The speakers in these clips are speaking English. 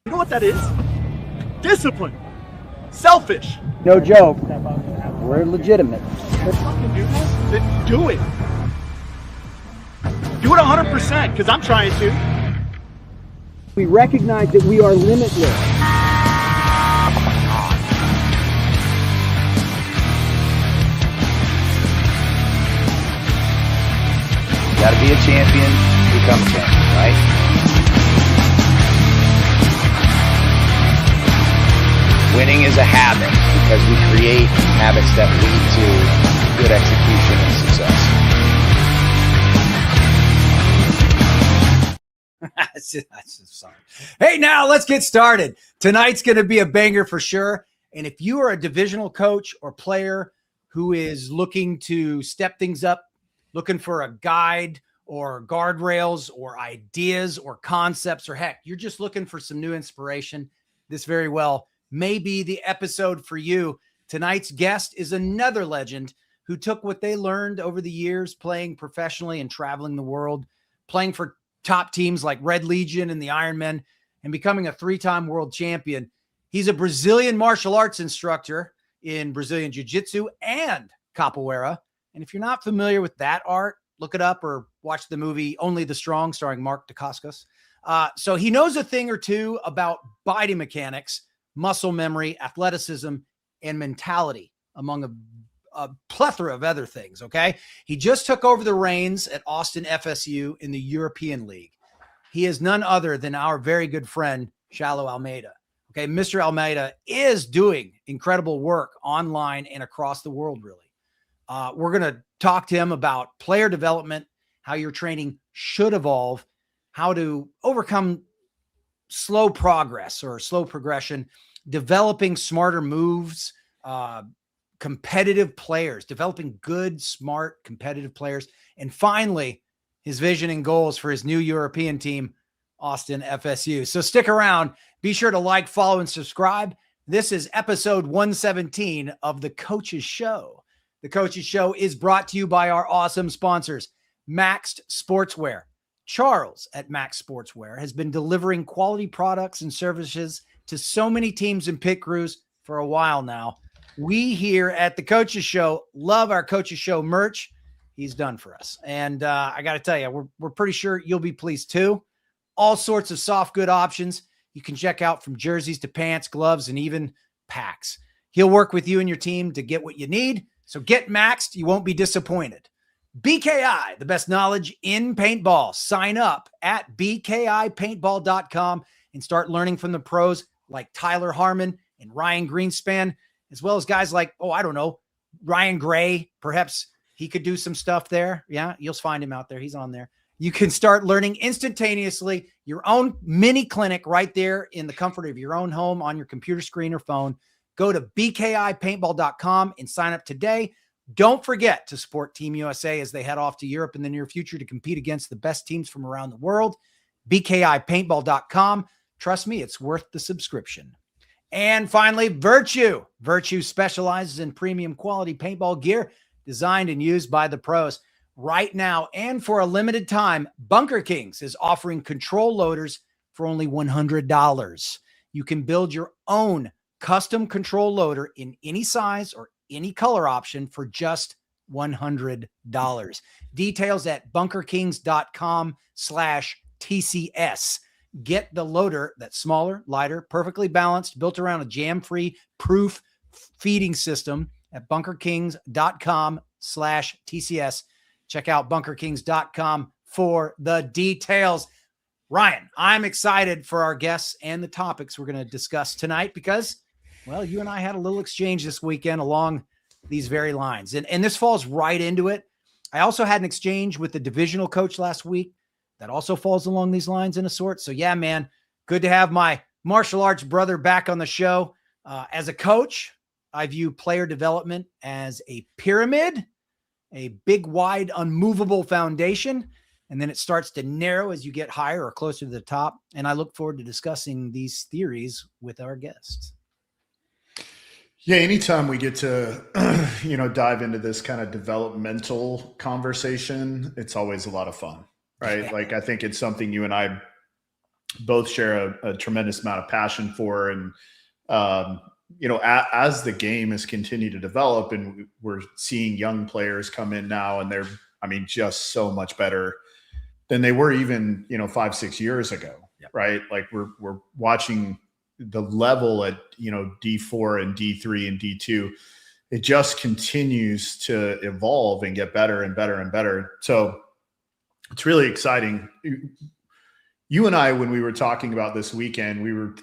You know what that is? Discipline. Selfish. No joke. We're legitimate. Then do it. Do it 100%, because I'm trying to. We recognize that we are limitless. You gotta be a champion to become a champion, right? Winning is a habit because we create habits that lead to good execution and success. That's just sorry. Hey, now let's get started. Tonight's going to be a banger for sure. And if you are a divisional coach or player who is looking to step things up, looking for a guide or guardrails or ideas or concepts, or heck, you're just looking for some new inspiration, this very well may be the episode for you. Tonight's guest is another legend who took what they learned over the years playing professionally and traveling the world, playing for top teams like Red Legion and the Ironmen, and becoming a 3-time world champion. He's a Brazilian martial arts instructor in Brazilian Jiu-Jitsu and Capoeira. And if you're not familiar with that art, look it up or watch the movie Only the Strong starring Mark Dacascos. So he knows a thing or two about body mechanics, muscle memory, athleticism, and mentality, among a plethora of other things, okay? He just took over the reins at Austin FSU in the European League. He is none other than our very good friend, Xalo Almeida. Okay, Mr. Almeida is doing incredible work online and across the world, really. We're going to talk to him about player development, how your training should evolve, how to overcome slow progress or slow progression, developing smarter moves, competitive players, developing good, smart, competitive players. And finally, his vision and goals for his new European team, Austin FSU. So stick around. Be sure to like, follow, and subscribe. This is episode 117 of The Coach's Show. The Coach's Show is brought to you by our awesome sponsors, Maxed Sportswear. Charles at Max Sportswear has been delivering quality products and services to so many teams and pit crews for a while now. We here at the Coach's Show love our Coach's Show merch he's done for us. And I got to tell you, we're pretty sure you'll be pleased too. All sorts of soft good options you can check out, from jerseys to pants, gloves, and even packs. He'll work with you and your team to get what you need. So get maxed. You won't be disappointed. BKI, the best knowledge in paintball. Sign up at bkipaintball.com and start learning from the pros like Tyler Harmon and Ryan Greenspan, as well as guys like, Ryan Gray. Perhaps he could do some stuff there. Yeah, you'll find him out there. He's on there. You can start learning instantaneously, your own mini clinic right there in the comfort of your own home on your computer screen or phone. Go to bkipaintball.com and sign up today. Don't forget to support Team USA as they head off to Europe in the near future to compete against the best teams from around the world. bkipaintball.com. Trust me, it's worth the subscription. And finally, Virtue. Virtue specializes in premium quality paintball gear designed and used by the pros. Right now, and for a limited time, Bunker Kings is offering control loaders for only $100. You can build your own custom control loader in any size or any color option for just $100. Details at bunkerkings.com/TCS. Get the loader that's smaller, lighter, perfectly balanced, built around a jam-free proof feeding system at bunkerkings.com/TCS. Check out bunkerkings.com for the details. Ryan, I'm excited for our guests and the topics we're going to discuss tonight because, well, you and I had a little exchange this weekend along these very lines. And this falls right into it. I also had an exchange with the divisional coach last week that also falls along these lines in a sort. So yeah, man, good to have my martial arts brother back on the show. As a coach, I view player development as a pyramid, a big, wide, unmovable foundation. And then it starts to narrow as you get higher or closer to the top. And I look forward to discussing these theories with our guests. Yeah, anytime we get to, dive into this kind of developmental conversation, it's always a lot of fun, right? Yeah. Like, I think it's something you and I both share a tremendous amount of passion for. And, as the game has continued to develop and we're seeing young players come in now, and they're, just so much better than they were even, 5-6 years ago. Yeah. Right. Like we're watching the level at, D4 and D3 and D2. It just continues to evolve and get better and better and better. So it's really exciting. You and I, when we were talking about this weekend,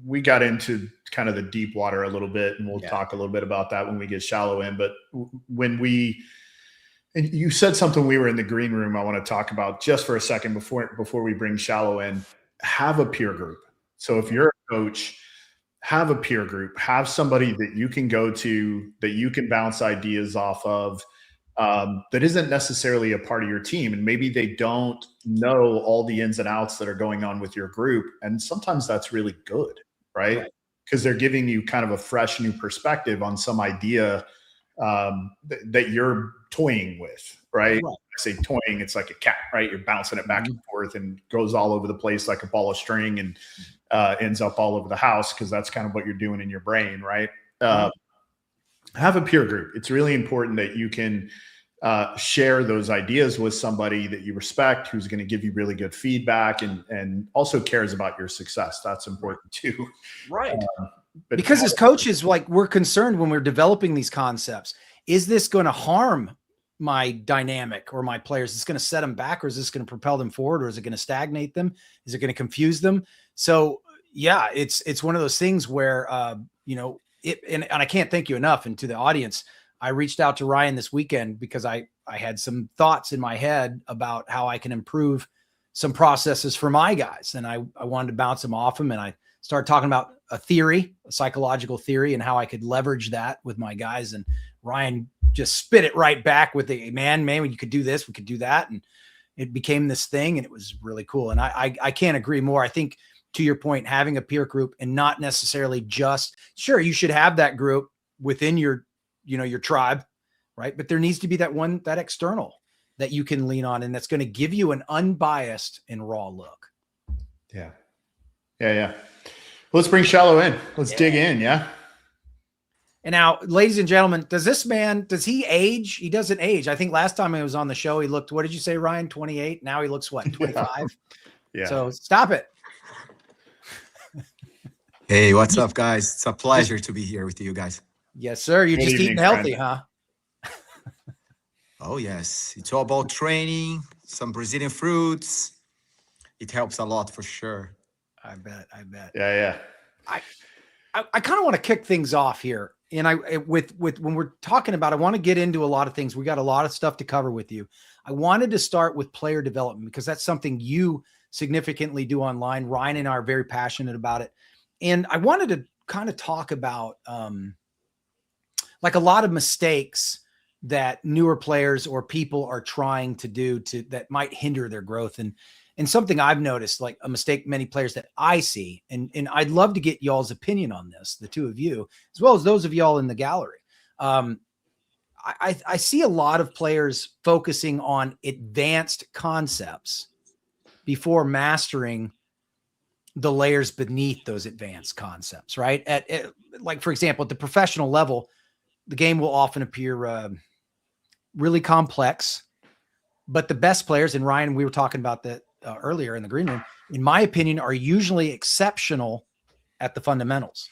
we got into kind of the deep water a little bit, and we'll talk a little bit about that when we get Xalo in. But and you said something, we were in the green room, I want to talk about just for a second before we bring Xalo in. Have a peer group. So if you're a coach, have a peer group, have somebody that you can go to, that you can bounce ideas off of, that isn't necessarily a part of your team. And maybe they don't know all the ins and outs that are going on with your group. And sometimes that's really good, right? Because they're giving you kind of a fresh new perspective on some idea that you're toying with, right? I say toying, it's like a cat, right? You're bouncing it back and forth and goes all over the place like a ball of string, and ends up all over the house, because that's kind of what you're doing in your brain, right? Have a peer group. It's really important that you can share those ideas with somebody that you respect, who's going to give you really good feedback and also cares about your success. That's important too. Right. Because as coaches, like, we're concerned when we're developing these concepts, is this going to harm my dynamic or my players? Is this going to set them back, or is this going to propel them forward, or is it going to stagnate them? Is it going to confuse them? So yeah, it's one of those things where, and I can't thank you enough. And to the audience, I reached out to Ryan this weekend because I had some thoughts in my head about how I can improve some processes for my guys. And I wanted to bounce them off him. And I started talking about a psychological theory, and how I could leverage that with my guys. And Ryan just spit it right back with the man, you could do this, we could do that. And it became this thing, and it was really cool. And I can't agree more. I think, to your point, having a peer group, and not necessarily just, sure, you should have that group within your tribe, right? But there needs to be that external that you can lean on, and that's going to give you an unbiased and raw look. Yeah. Let's bring Xalo in. Let's dig in. Yeah. And now, ladies and gentlemen, does he age? He doesn't age. I think last time he was on the show, he looked, what did you say, Ryan? 28. Now he looks what, 25? Yeah. So stop it. Hey, what's up, guys? It's a pleasure to be here with you guys. Yes, sir. You're just eating healthy, huh? Oh, yes. It's all about training, some Brazilian fruits. It helps a lot for sure. I bet. Yeah. I kind of want to kick things off here. And with when we're talking about, I want to get into a lot of things. We got a lot of stuff to cover with you. I wanted to start with player development, because that's something you significantly do online. Ryan and I are very passionate about it. And I wanted to kind of talk about like a lot of mistakes that newer players or people are trying to do that might hinder their growth. And something I've noticed, like a mistake many players that I see, and I'd love to get y'all's opinion on this, the two of you, as well as those of y'all in the gallery. I see a lot of players focusing on advanced concepts before mastering the layers beneath those advanced concepts, right? Like, for example, at the professional level, the game will often appear really complex, but the best players, and Ryan, we were talking about that earlier in the green room, in my opinion, are usually exceptional at the fundamentals.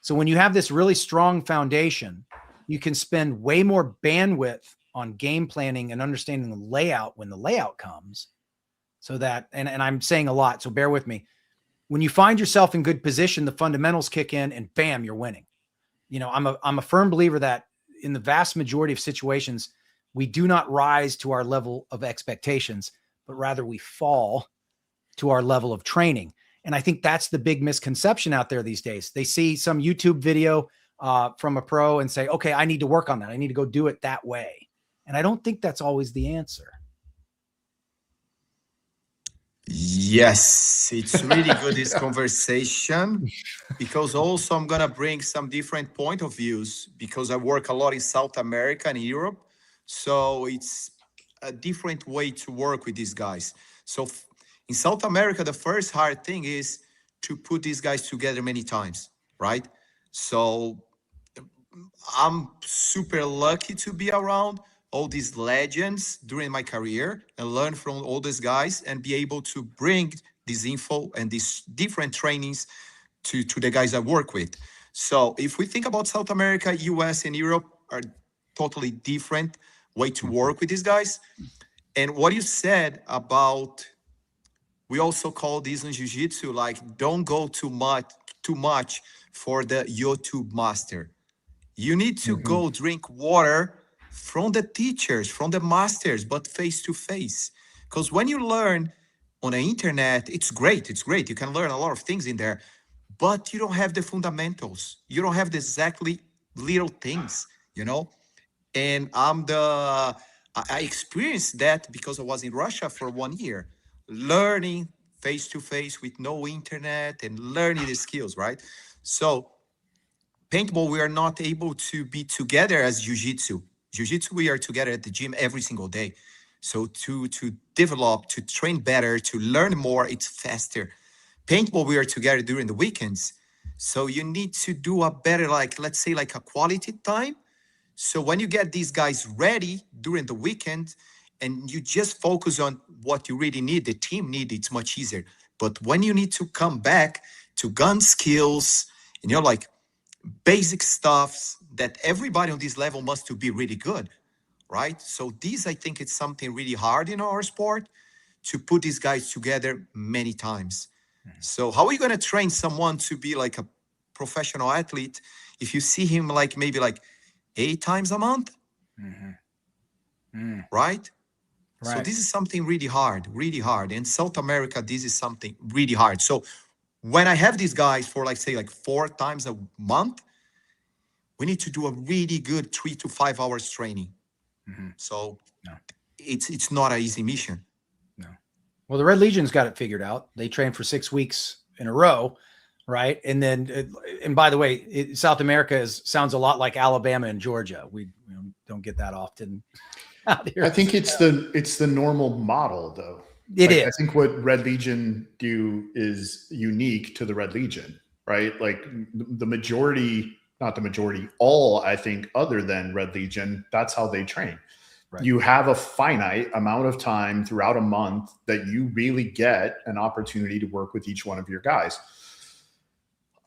So when you have this really strong foundation, you can spend way more bandwidth on game planning and understanding the layout when the layout comes. So that, and I'm saying a lot, so bear with me. When you find yourself in good position, the fundamentals kick in and bam, you're winning. I'm a firm believer that in the vast majority of situations, we do not rise to our level of expectations, but rather we fall to our level of training. And I think that's the big misconception out there these days. They see some YouTube video from a pro and say, okay, I need to work on that. I need to go do it that way. And I don't think that's always the answer. Yes, it's really good, this conversation, because also I'm going to bring some different point of views, because I work a lot in South America and Europe. So it's a different way to work with these guys. So In South America, the first hard thing is to put these guys together many times, right? So I'm super lucky to be around all these legends during my career and learn from all these guys and be able to bring this info and these different trainings to the guys I work with. So if we think about South America, US and Europe are totally different way to work with these guys. And what you said about, we also call this in jiu-jitsu, like don't go too much for the YouTube master. You need to go drink water from the teachers, from the masters, but face to face. Because when you learn on the internet, it's great. It's great. You can learn a lot of things in there, but you don't have the fundamentals. You don't have the exactly little things, you know? And I experienced that because I was in Russia for 1 year, learning face to face with no internet and learning the skills, right? So paintball, we are not able to be together as jiu-jitsu. Jiu-jitsu, we are together at the gym every single day. So to develop, to train better, to learn more, it's faster. Paintball, we are together during the weekends. So you need to do a better, like, let's say like a quality time. So when you get these guys ready during the weekend and you just focus on what you really need, the team need, it's much easier. But when you need to come back to gun skills, and you're like, basic stuffs that everybody on this level must to be really good, right? So this, I think it's something really hard in our sport to put these guys together many times. So how are you going to train someone to be like a professional athlete if you see him like maybe like 8 times a month? Right? So this is something really hard, really hard. In South America, this is something really hard. So when I have these guys for like, say like 4 times a month, we need to do a really good 3 to 5 hours training. So it's not an easy mission. No. Well, the Red Legion's got it figured out. They train for 6 weeks in a row, right? And then, and by the way, South America sounds a lot like Alabama and Georgia. We don't get that often out here. I think it's the normal model, though. It is. I think what Red Legion do is unique to the Red Legion, right? Like the majority, not the majority, all I think other than Red Legion, that's how they train. Right. You have a finite amount of time throughout a month that you really get an opportunity to work with each one of your guys.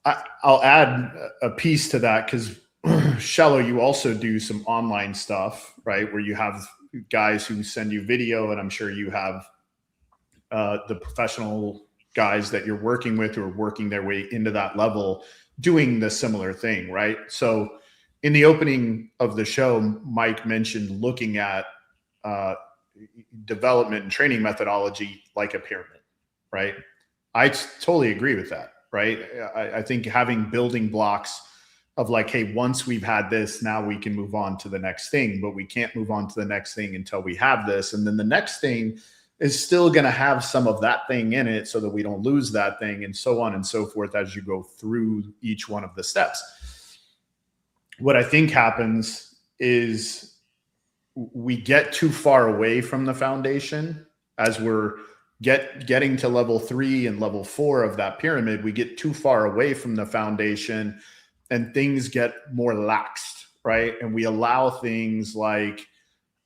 I'll add a piece to that because Xalo, you also do some online stuff, right? Where you have guys who send you video, and I'm sure you have the professional guys that you're working with who are working their way into that level doing the similar thing, right? So in the opening of the show, Mike mentioned looking at development and training methodology like a pyramid, right? I totally agree with that, right? I think having building blocks of like, hey, once we've had this, now we can move on to the next thing, but we can't move on to the next thing until we have this. And then the next thing is still going to have some of that thing in it so that we don't lose that thing, and so on and so forth as you go through each one of the steps. What I think happens is we get too far away from the foundation as we're getting to level 3 and level 4 of that pyramid. We get too far away from the foundation and things get more laxed, right? And we allow things like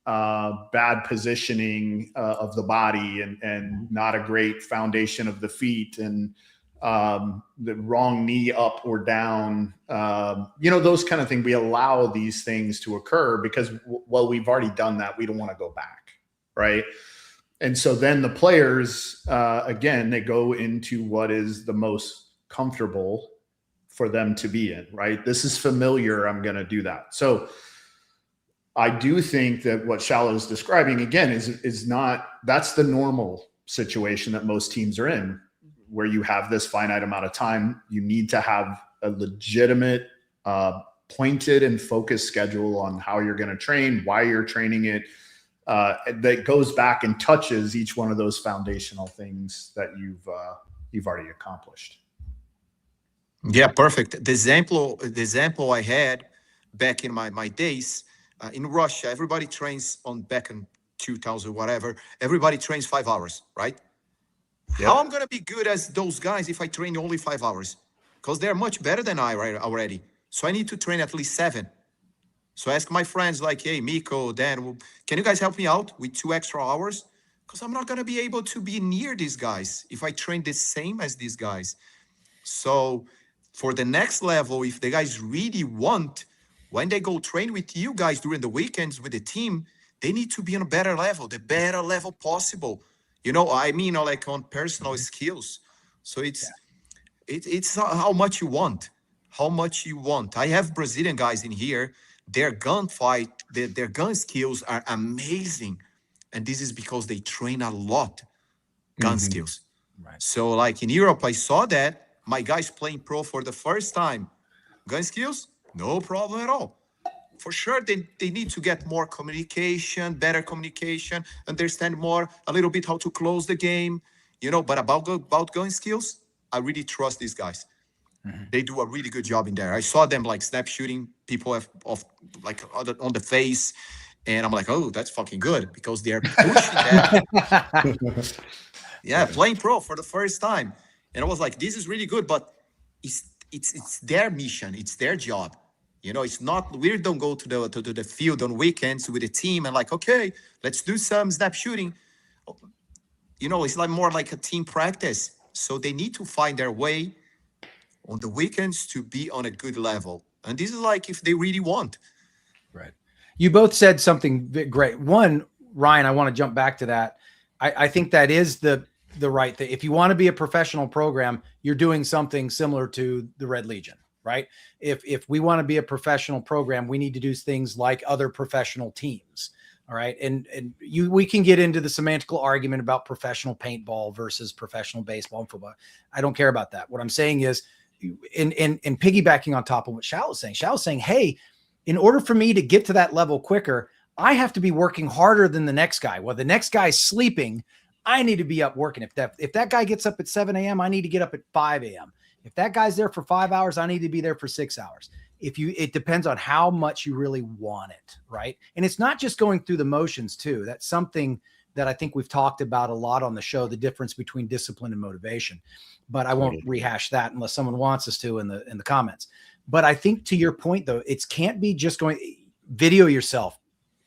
bad positioning of the body and not a great foundation of the feet and the wrong knee up or down, those kind of things. We allow these things to occur because, well, we've already done that. We don't want to go back, right? And so then the players, again, they go into what is the most comfortable for them to be in, right? This is familiar. I'm going to do that. So I do think that what Xalo is describing, again, is not, that's the normal situation that most teams are in, where you have this finite amount of time. You need to have a legitimate, pointed and focused schedule on how you're going to train, why you're training it, that goes back and touches each one of those foundational things that you've already accomplished. Yeah, perfect. The example I had back in my days in Russia, everybody trains on back in 2000, whatever. Everybody trains 5 hours, right? How I'm going to be good as those guys if I train only 5 hours? Because they're much better than I already. So I need to train at least 7. So I ask my friends like, hey, Miko, Dan, can you guys help me out with 2 extra hours? Because I'm not going to be able to be near these guys if I train the same as these guys. So for the next level, if the guys really want, when they go train with you guys during the weekends with the team, they need to be on a better level, the better level possible. You know, I mean, like on personal skills. So it's how much you want, how much you want. I have Brazilian guys in here. Their gunfight, their gun skills are amazing. And this is because they train a lot gun skills. Right. So like in Europe, I saw that my guys playing pro for the first time. Gun skills, no problem at all. For sure, they need to get more communication, better communication, understand more, a little bit how to close the game, you know, but about gun skills, I really trust these guys. They do a really good job in there. I saw them like snap shooting people off like on the face. And I'm like, oh, that's fucking good because they're pushing that. Yeah, playing pro for the first time. And I was like, this is really good, but it's their mission. It's their job. You know, it's not, we don't go to the field on weekends with the team and like, okay, let's do some snap shooting. You know, it's like more like a team practice. So they need to find their way on the weekends to be on a good level. And this is like if they really want. Right. You both said something great. One, Ryan, I want to jump back to that. I think that is the right thing. If you want to be a professional program, you're doing something similar to the Red Legion, right? If we want to be a professional program, we need to do things like other professional teams. All right. And we can get into the semantical argument about professional paintball versus professional baseball and football. I don't care about that. What I'm saying is, in piggybacking on top of what Xalo's saying, hey, in order for me to get to that level quicker, I have to be working harder than the next guy. Well, the next guy's sleeping, I need to be up working. If that guy gets up at 7 a.m., I need to get up at 5 a.m. If that guy's there for 5 hours, I need to be there for 6 hours. It depends on how much you really want it, right? And it's not just going through the motions too. That's something that I think we've talked about a lot on the show, the difference between discipline and motivation. But I won't rehash that unless someone wants us to in the comments. But I think to your point though, it can't be just going video yourself,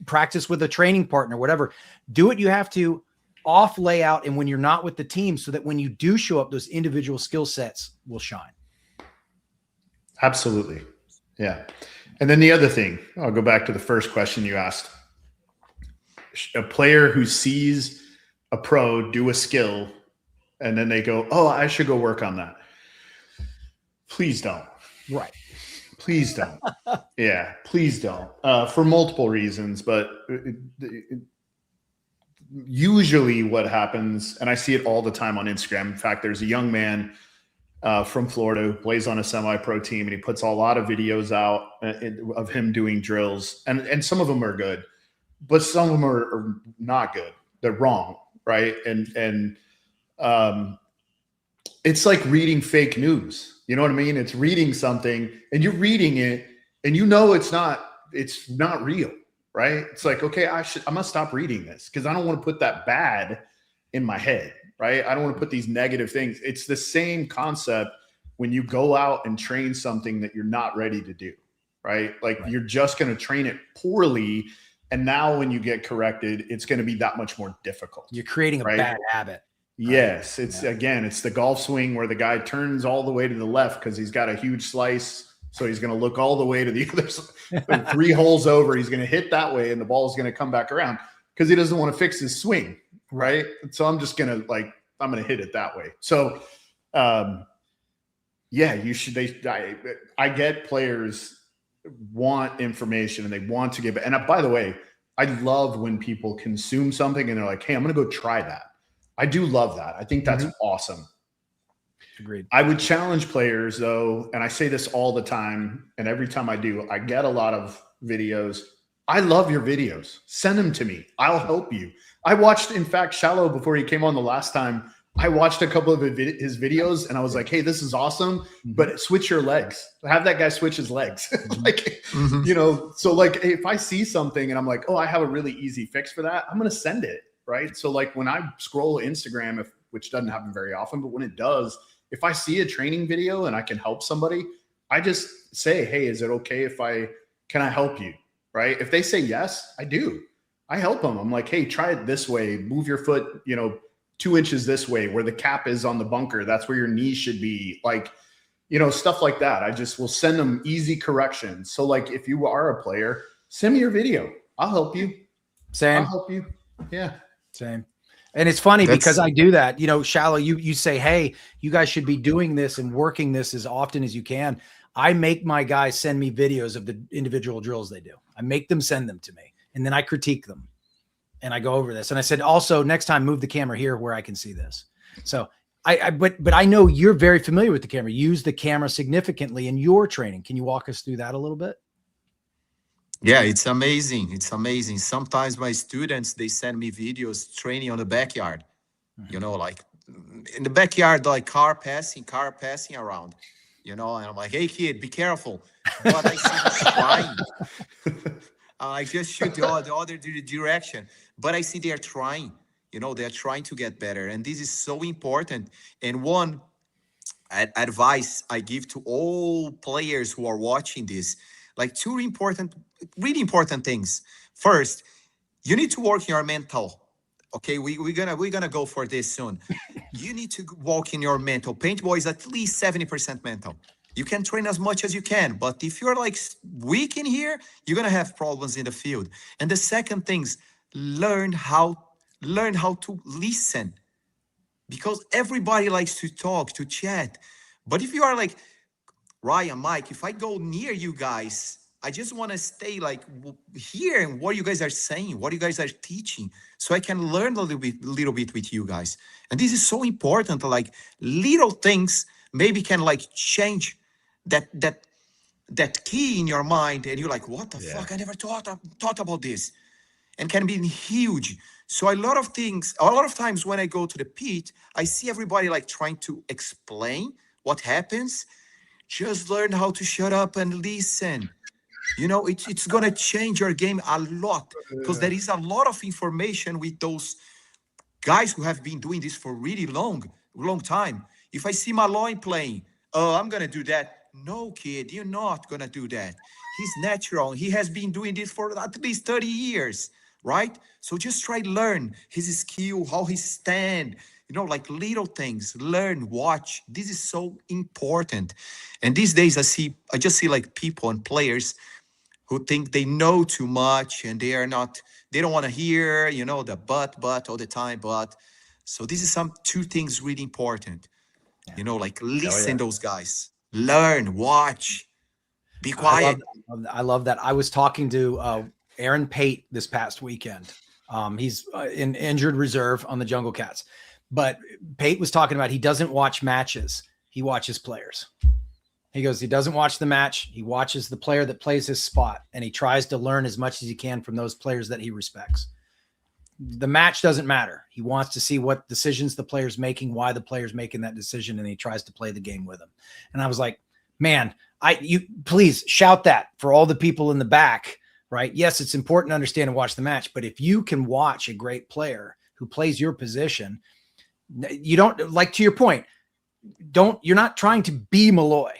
practice with a training partner, whatever. Do what you have to off layout and when you're not with the team so that when you do show up, those individual skill sets will shine. Absolutely. Yeah. And then the other thing, I'll go back to the first question you asked. A player who sees a pro do a skill and then they go, oh, I should go work on that. Please don't. Right. Please don't. Yeah, please don't. For multiple reasons, but usually what happens, and I see it all the time on Instagram. In fact, there's a young man from Florida who plays on a semi-pro team, and he puts a lot of videos out of him doing drills, and some of them are good, but some of them are not good. They're wrong, right? And it's like reading fake news. You know what I mean? It's reading something and you're reading it and you know it's not real, right? It's like, okay, I must stop reading this because I don't want to put that bad in my head, right? I don't want to put these negative things. It's the same concept when you go out and train something that you're not ready to do, right? Like you're just going to train it poorly. And now when you get corrected, it's going to be that much more difficult. You're creating a bad habit. Yes. It's again, it's the golf swing where the guy turns all the way to the left because he's got a huge slice. So he's going to look all the way to the other side. 3 holes over. He's going to hit that way and the ball is going to come back around because he doesn't want to fix his swing. Right. So I'm just going to I'm going to hit it that way. So, yeah, you should, I get players want information and they want to give it. And by the way, I love when people consume something and they're like, hey, I'm going to go try that. I do love that. I think that's awesome. Agreed. I would challenge players though, and I say this all the time, and every time I do, I get a lot of videos. I love your videos. Send them to me. I'll help you. I watched, in fact, Xalo before he came on the last time. I watched a couple of his videos and I was like, hey, this is awesome, but switch your legs. Have that guy switch his legs. You know, so like if I see something and I'm like, oh, I have a really easy fix for that, I'm going to send it. Right. So like when I scroll Instagram, which doesn't happen very often, but when it does, if I see a training video and I can help somebody, I just say, hey, is it okay if can I help you? Right? If they say yes, I do. I help them. I'm like, hey, try it this way. Move your foot, 2 inches this way where the cap is on the bunker. That's where your knee should be. Like, stuff like that. I just will send them easy corrections. So like, if you are a player, send me your video. I'll help you. Same. I'll help you. Yeah. Same. And it's funny because I do that, Xalo, you say, hey, you guys should be doing this and working this as often as you can. I make my guys send me videos of the individual drills they do. I make them send them to me, and then I critique them and I go over this. And I said, also next time move the camera here where I can see this. So but I know you're very familiar with the camera. Use the camera significantly in your training. Can you walk us through that a little bit? Yeah, it's amazing. It's amazing. Sometimes my students, they send me videos training on the backyard, like in the backyard, like car passing around, and I'm like, hey kid, be careful. But I see them trying. I just shoot the other direction, but I see they're trying, they're trying to get better. And this is so important. And one advice I give to all players who are watching this, like two really important things. First, you need to work your mental. Okay, we're gonna go for this soon. You need to work in your mental. Paintball is at least 70% mental. You can train as much as you can, but if you're like weak in here, you're gonna have problems in the field. And the second thing's learn how to listen, because everybody likes to talk, to chat. But if you are like Ryan, Mike, if I go near you guys, I just want to stay like here and what you guys are saying, what you guys are teaching, so I can learn a little bit with you guys. And this is so important. Like little things maybe can like change that key in your mind, and you're like, what the fuck? I never thought about this, and can be huge. So a lot of times when I go to the pit, I see everybody like trying to explain what happens. Just learn how to shut up and listen. It's going to change your game a lot, because there is a lot of information with those guys who have been doing this for really long time. If I see Malloy playing, oh, I'm going to do that. No, kid, you're not going to do that. He's natural. He has been doing this for at least 30 years, right? So just try to learn his skill, how he stand, like little things, learn, watch. This is so important. And these days I just see like people and players who think they know too much, and they don't want to hear, the but all the time. But so this is two things really important, like listen those guys, learn, watch, be quiet. I love that. I was talking to Aaron Pate this past weekend. He's in injured reserve on the Jungle Cats. But Pate was talking about he doesn't watch matches. He watches players. He goes, he doesn't watch the match. He watches the player that plays his spot, and he tries to learn as much as he can from those players that he respects. The match doesn't matter. He wants to see what decisions the player's making, why the player's making that decision, and he tries to play the game with him. And I was like, man, you please shout that for all the people in the back, right? Yes, it's important to understand and watch the match, but if you can watch a great player who plays your position, you don't, like, to your point, you're not trying to be Malloy,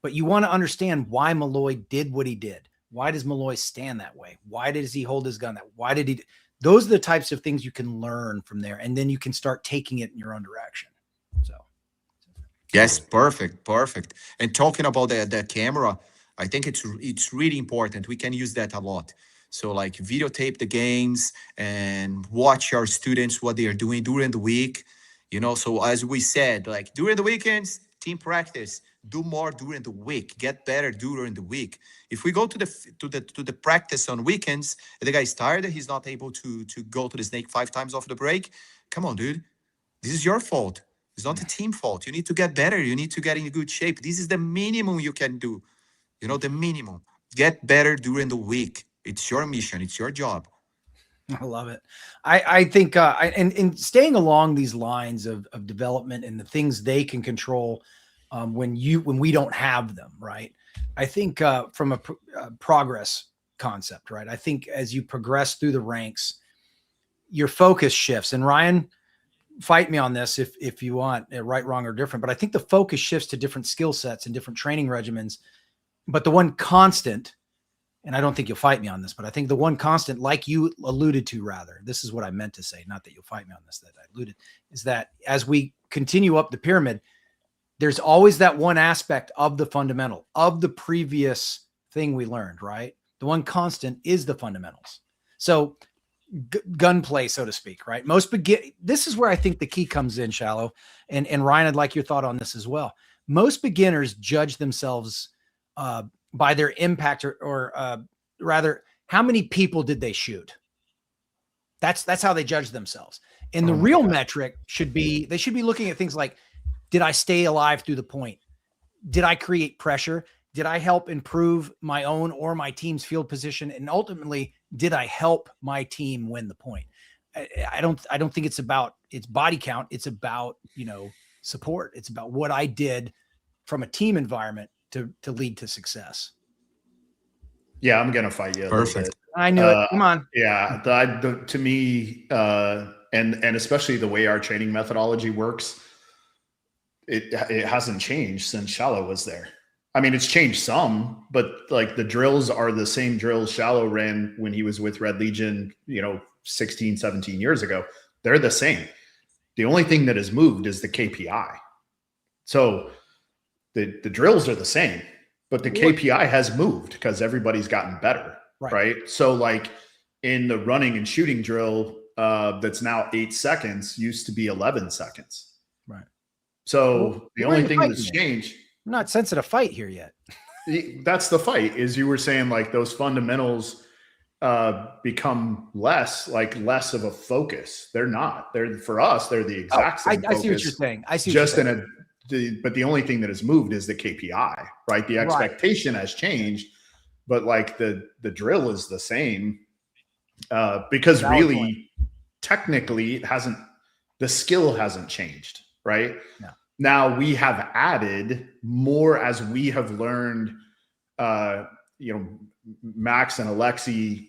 but you want to understand why Malloy did what he did. Why does Malloy stand that way? Why does he hold his gun that way? Why did he? Those are the types of things you can learn from there, and then you can start taking it in your own direction. So, yes, perfect. And talking about the camera, I think it's really important. We can use that a lot. So like videotape the games and watch our students, what they are doing during the week. So as we said, like during the weekends, team practice, do more during the week, get better during the week. If we go to the practice on weekends, and the guy's tired, he's not able to go to the snake 5 times off the break. Come on, dude. This is your fault. It's not the team fault. You need to get better. You need to get in good shape. This is the minimum you can do. The minimum. Get better during the week. It's your mission. It's your job. I love it. I think, and staying along these lines of development and the things they can control when we don't have them, right? I think from a progress concept, right? I think as you progress through the ranks, your focus shifts. And Ryan, fight me on this if you want, right, wrong, or different, but I think the focus shifts to different skill sets and different training regimens. But the one constant, and I don't think you'll fight me on this, but I think the one constant, like you alluded to, rather, this is what I meant to say, not that you'll fight me on this, that I alluded, is that as we continue up the pyramid, there's always that one aspect of the fundamental, of the previous thing we learned, right? The one constant is the fundamentals. So gunplay, so to speak, right? This is where I think the key comes in, Xalo. And Ryan, I'd like your thought on this as well. Most beginners judge themselves by their impact or rather, how many people did they shoot? That's how they judge themselves. And the real metric should be, they should be looking at things like, did I stay alive through the point? Did I create pressure? Did I help improve my own or my team's field position? And ultimately, did I help my team win the point? I don't think it's about its body count. It's about, support. It's about what I did from a team environment to lead to success. Yeah, I'm going to fight you a little bit. I knew it. Come on. Yeah. To me, and especially the way our training methodology works, it hasn't changed since Xalo was there. I mean, it's changed some, but like the drills are the same drills Xalo ran when he was with Red Legion, 16, 17 years ago. They're the same. The only thing that has moved is the KPI. So the drills are the same, but the KPI has moved because everybody's gotten better, right? So like in the running and shooting drill, that's now 8 seconds used to be 11 seconds. Right. So the only thing that's changed. I'm not sensing a fight here yet. That's the fight, is you were saying like those fundamentals become less of a focus. They're not. For us, they're the exact same I see what you're saying. But the only thing that has moved is the KPI, right? The expectation has changed, but like the drill is the same because really, technically, the skill hasn't changed, right? No. Now we have added more as we have learned, Max and Alexi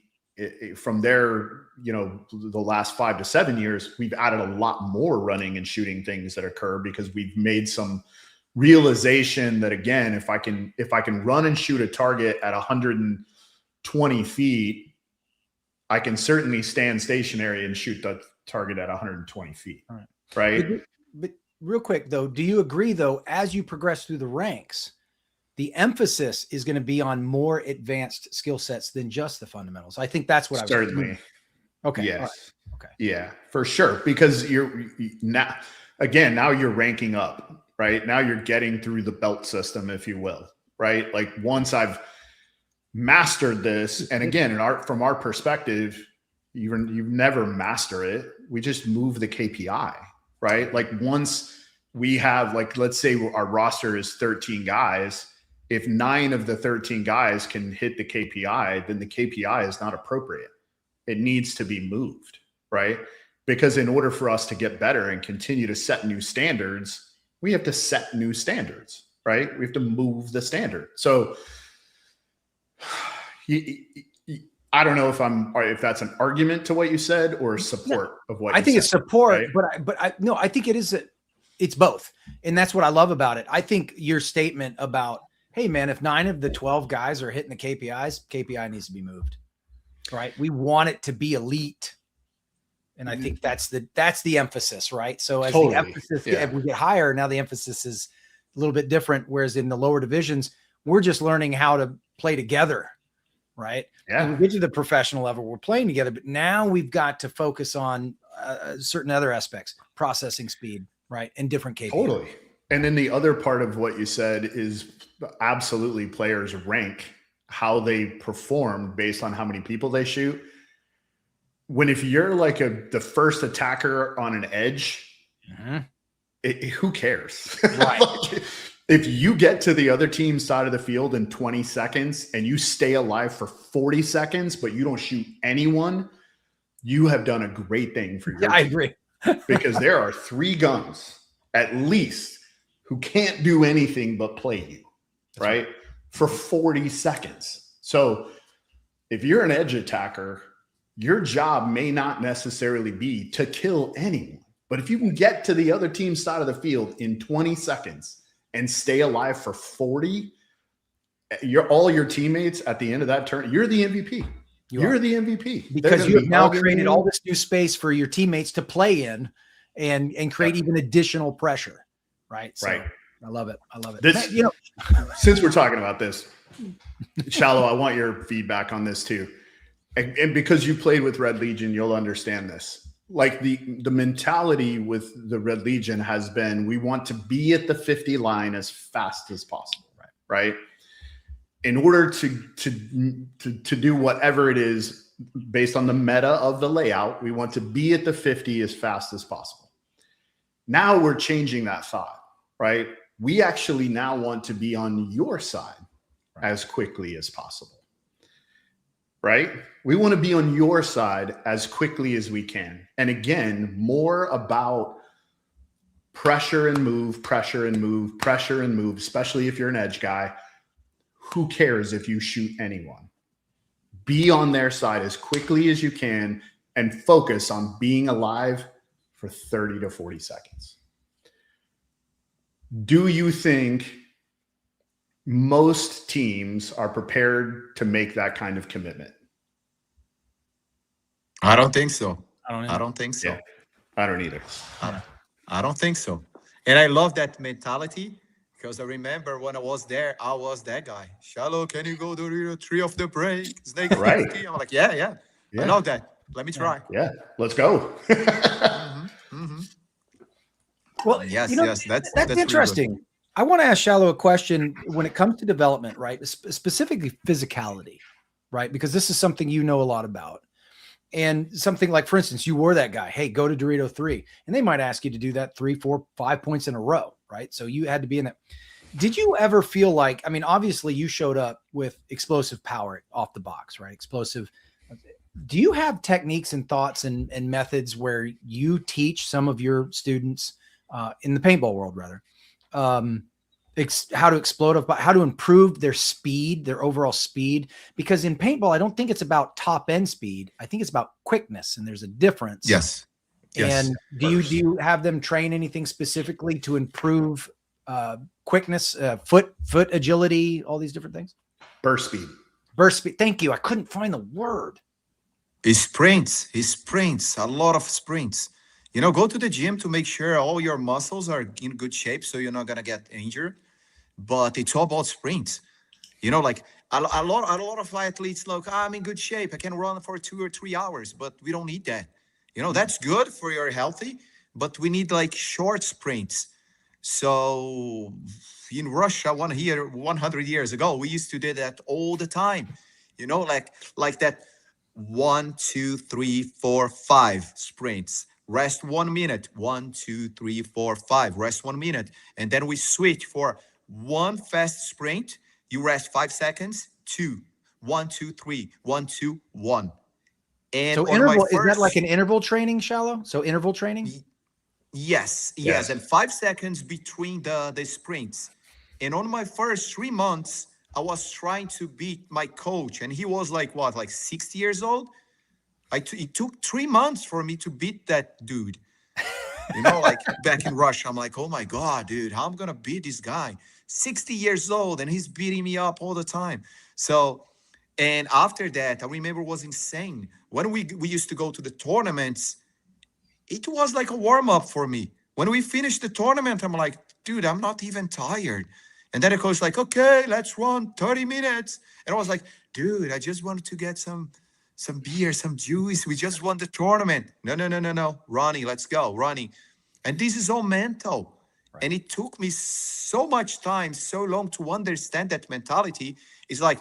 from their, the last 5 to 7 years, we've added a lot more running and shooting things that occur because we've made some realization that, again, if I can run and shoot a target at 120 feet, I can certainly stand stationary and shoot the target at 120 feet. Right. But real quick though, do you agree though, as you progress through the ranks, the emphasis is going to be on more advanced skill sets than just the fundamentals? I think that's what certainly. Okay. Yes. Right. Okay. Yeah, for sure. Because now you're ranking up, right? Now you're getting through the belt system, if you will, right? Like once I've mastered this, and again, from our perspective, you never master it. We just move the KPI, right? Like once we have, like, let's say our roster is 13 guys. If 9 of the 13 guys can hit the KPI, then the KPI is not appropriate. It needs to be moved, right? Because in order for us to get better and continue to set new standards, we have to set new standards, right? We have to move the standard. So I don't know if that's an argument to what you said or support of what you said. I think it's support, right? but I think it is. It's both. And that's what I love about it. I think your statement about, hey man, if 9 of the 12 guys are hitting the KPI needs to be moved, right? We want it to be elite. And I think that's the emphasis, right? So as the emphasis, if we get higher, now the emphasis is a little bit different. Whereas in the lower divisions, we're just learning how to play together, right? Yeah. When we get to the professional level, we're playing together, but now we've got to focus on certain other aspects, processing speed, right? And different KPIs. Totally. And then the other part of what you said is absolutely players rank how they perform based on how many people they shoot. If you're like the first attacker on an edge, who cares? Right. Like, if you get to the other team's side of the field in 20 seconds and you stay alive for 40 seconds, but you don't shoot anyone, you have done a great thing for your team. I agree. Because there are 3 guns at least who can't do anything but play you, right? For 40 seconds. So if you're an edge attacker, your job may not necessarily be to kill anyone. But if you can get to the other team's side of the field in 20 seconds and stay alive for 40, all your teammates at the end of that turn, you're the MVP. You're the MVP. Because you have now created all this new space for your teammates to play in and create even additional pressure. Right. So right. I love it. I love it. This, since we're talking about this, Xalo, I want your feedback on this too. And because you played with Red Legion, you'll understand this. Like the mentality with the Red Legion has been, we want to be at the 50 line as fast as possible. Right. In order to do whatever it is based on the meta of the layout, we want to be at the 50 as fast as possible. Now we're changing that thought, right? We actually now want to be on your side as quickly as possible, right? We want to be on your side as quickly as we can. And again, more about pressure and move, pressure and move, pressure and move, especially if you're an edge guy. Who cares if you shoot anyone? Be on their side as quickly as you can and focus on being alive for 30 to 40 seconds. Do you think most teams are prepared to make that kind of commitment? I don't think so. I don't think so. Yeah, I don't either. I don't think so. And I love that mentality. Because I remember when I was there, I was that guy. Xalo, can you go to the tree of the break? Snake right. 50. I'm like, yeah. I know that. Let me try. Yeah, let's go. Well, yes, that's interesting. Really I want to ask Xalo a question when it comes to development, right? Specifically physicality, right? Because this is something you know a lot about. And something like, for instance, you were that guy. Hey, go to Dorito 3. And they might ask you to do that 3, 4, 5 points in a row, right? So you had to be in that. Did you ever feel like, I mean, obviously you showed up with explosive power off the box, right? Explosive. Do you have techniques and thoughts and methods where you teach some of your students in the paintball world, rather, how to explode, how to improve their speed, their overall speed? Because in paintball, I don't think it's about top end speed. I think it's about quickness, and there's a difference. Yes. And do you have them train anything specifically to improve quickness, foot agility, all these different things? Burst speed. Thank you. I couldn't find the word. He sprints, a lot of sprints. Go to the gym to make sure all your muscles are in good shape so you're not going to get injured. But it's all about sprints. Like a lot of athletes, look, I'm in good shape. I can run for 2 or 3 hours, but we don't need that. That's good for your healthy, but we need like short sprints. So in Russia, 100 years ago, we used to do that all the time. Like that 1, 2, 3, 4, 5 sprints. Rest 1 minute. 1, 2, 3, 4, 5. Rest 1 minute. And then we switch for one fast sprint. You rest 5 seconds. 2, 1, 2, 3, 1, 2, 1. And so interval, is that like an interval training, Xalo? So interval training? Yes. And 5 seconds between the sprints. And on my first 3 months, I was trying to beat my coach. And he was like, 60 years old? It took 3 months for me to beat that dude. Like back in Russia, I'm like, oh my God, dude, how am I going to beat this guy? 60 years old, and he's beating me up all the time. So, and after that, I remember it was insane. When we used to go to the tournaments, it was like a warm-up for me. When we finished the tournament, I'm like, dude, I'm not even tired. And then the coach like, okay, let's run 30 minutes. And I was like, dude, I just wanted to get some beer, some juice. We just won the tournament. No. Ronnie, let's go, Ronnie. And this is all mental. Right. And it took me so much time, so long to understand that mentality. It's like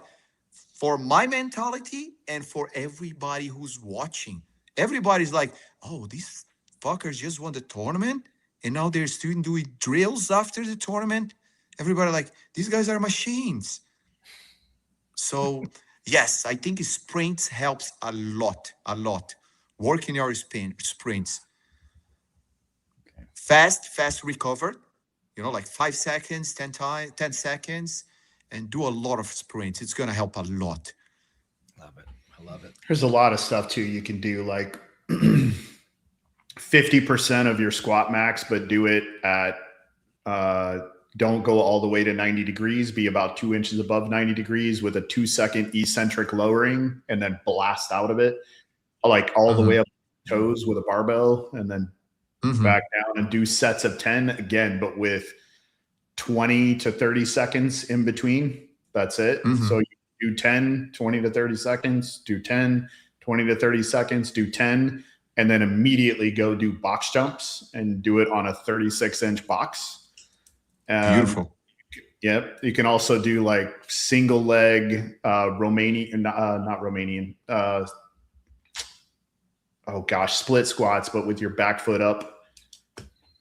for my mentality and for everybody who's watching. Everybody's like, oh, these fuckers just won the tournament and now they're still doing drills after the tournament. Everybody like, these guys are machines. So yes, I think sprints helps a lot. Working your sprints. Okay. Fast recover, like 5 seconds, 10 seconds, and do a lot of sprints. It's going to help a lot. Love it. I love it. There's a lot of stuff too you can do. Like 50% of your squat max, but do it at, don't go all the way to 90 degrees, be about 2 inches above 90 degrees with a 2-second eccentric lowering, and then blast out of it, like all the way up toes with a barbell, and then back down, and do sets of 10 again, but with 20 to 30 seconds in between. That's it. So you do 10, 20 to 30 seconds, do 10, 20 to 30 seconds, do 10, and then immediately go do box jumps and do it on a 36-inch box. Beautiful. Yep. You can also do like single leg Romanian, not Romanian. Split squats, but with your back foot up.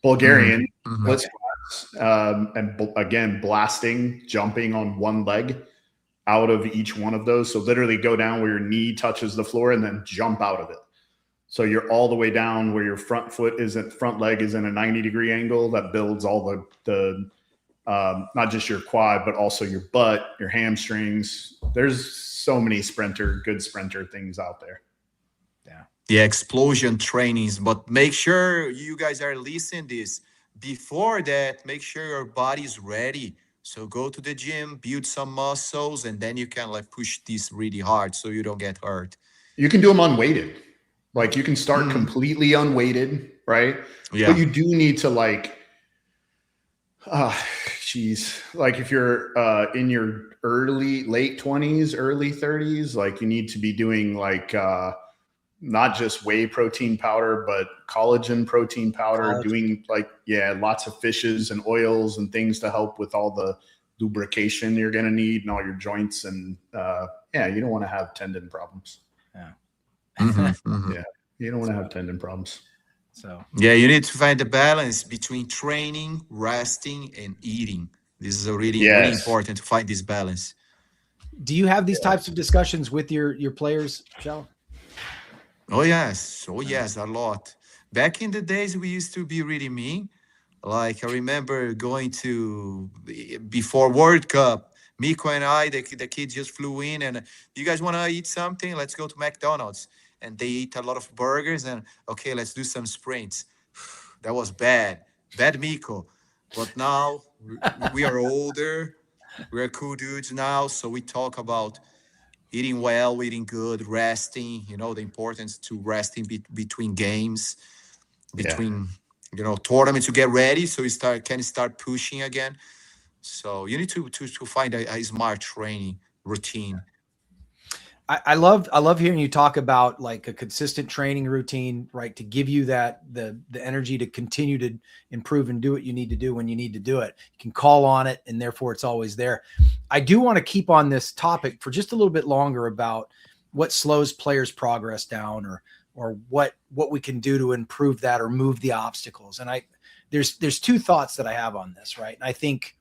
Bulgarian split squats, and again, blasting, jumping on one leg out of each one of those. So literally go down where your knee touches the floor and then jump out of it. So you're all the way down where your front leg is in a 90-degree angle. That builds all the not just your quad, but also your butt, your hamstrings. There's so many good sprinter things out there. Yeah, explosion trainings, but make sure you guys are listening this. Before that, make sure your body's ready. So go to the gym, build some muscles, and then you can like push this really hard so you don't get hurt. You can do them unweighted. Like you can start completely unweighted, right? Yeah. But you do need to like, like if you're in your late 20s, early 30s, like you need to be doing like not just whey protein powder, but collagen protein powder, doing like, lots of fishes and oils and things to help with all the lubrication you're going to need and all your joints. And you don't want to have tendon problems. Yeah. Yeah. You don't want to have tendon problems. So, yeah, you need to find the balance between training, resting, and eating. This is really important to find this balance. Do you have these types of discussions with your players, Xalo? Oh, yes. Oh, yes, a lot. Back in the days, we used to be really mean. Like, I remember going to, before World Cup, Miko and I, the kids just flew in and, you guys want to eat something? Let's go to McDonald's. And they eat a lot of burgers and, okay, let's do some sprints. That was bad. Bad Miko. But now we are older. We're cool dudes now. So we talk about eating well, eating good, resting, the importance to resting between games, between, tournaments to get ready. So you can start pushing again. So you need to find a smart training routine. I love hearing you talk about like a consistent training routine, right? To give you that, the energy to continue to improve and do what you need to do when you need to do it. You can call on it and therefore it's always there. I do want to keep on this topic for just a little bit longer about what slows players' progress down or what we can do to improve that or move the obstacles. And there's two thoughts that I have on this, right? And I think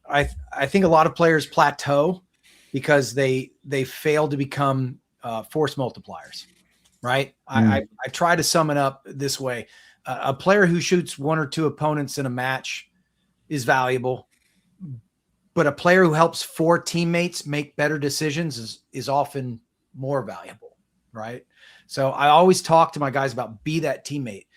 a lot of players plateau because they fail to become force multipliers, right? I try to sum it up this way. A player who shoots one or two opponents in a match is valuable, but a player who helps four teammates make better decisions is often more valuable, right? So I always talk to my guys about be that teammate,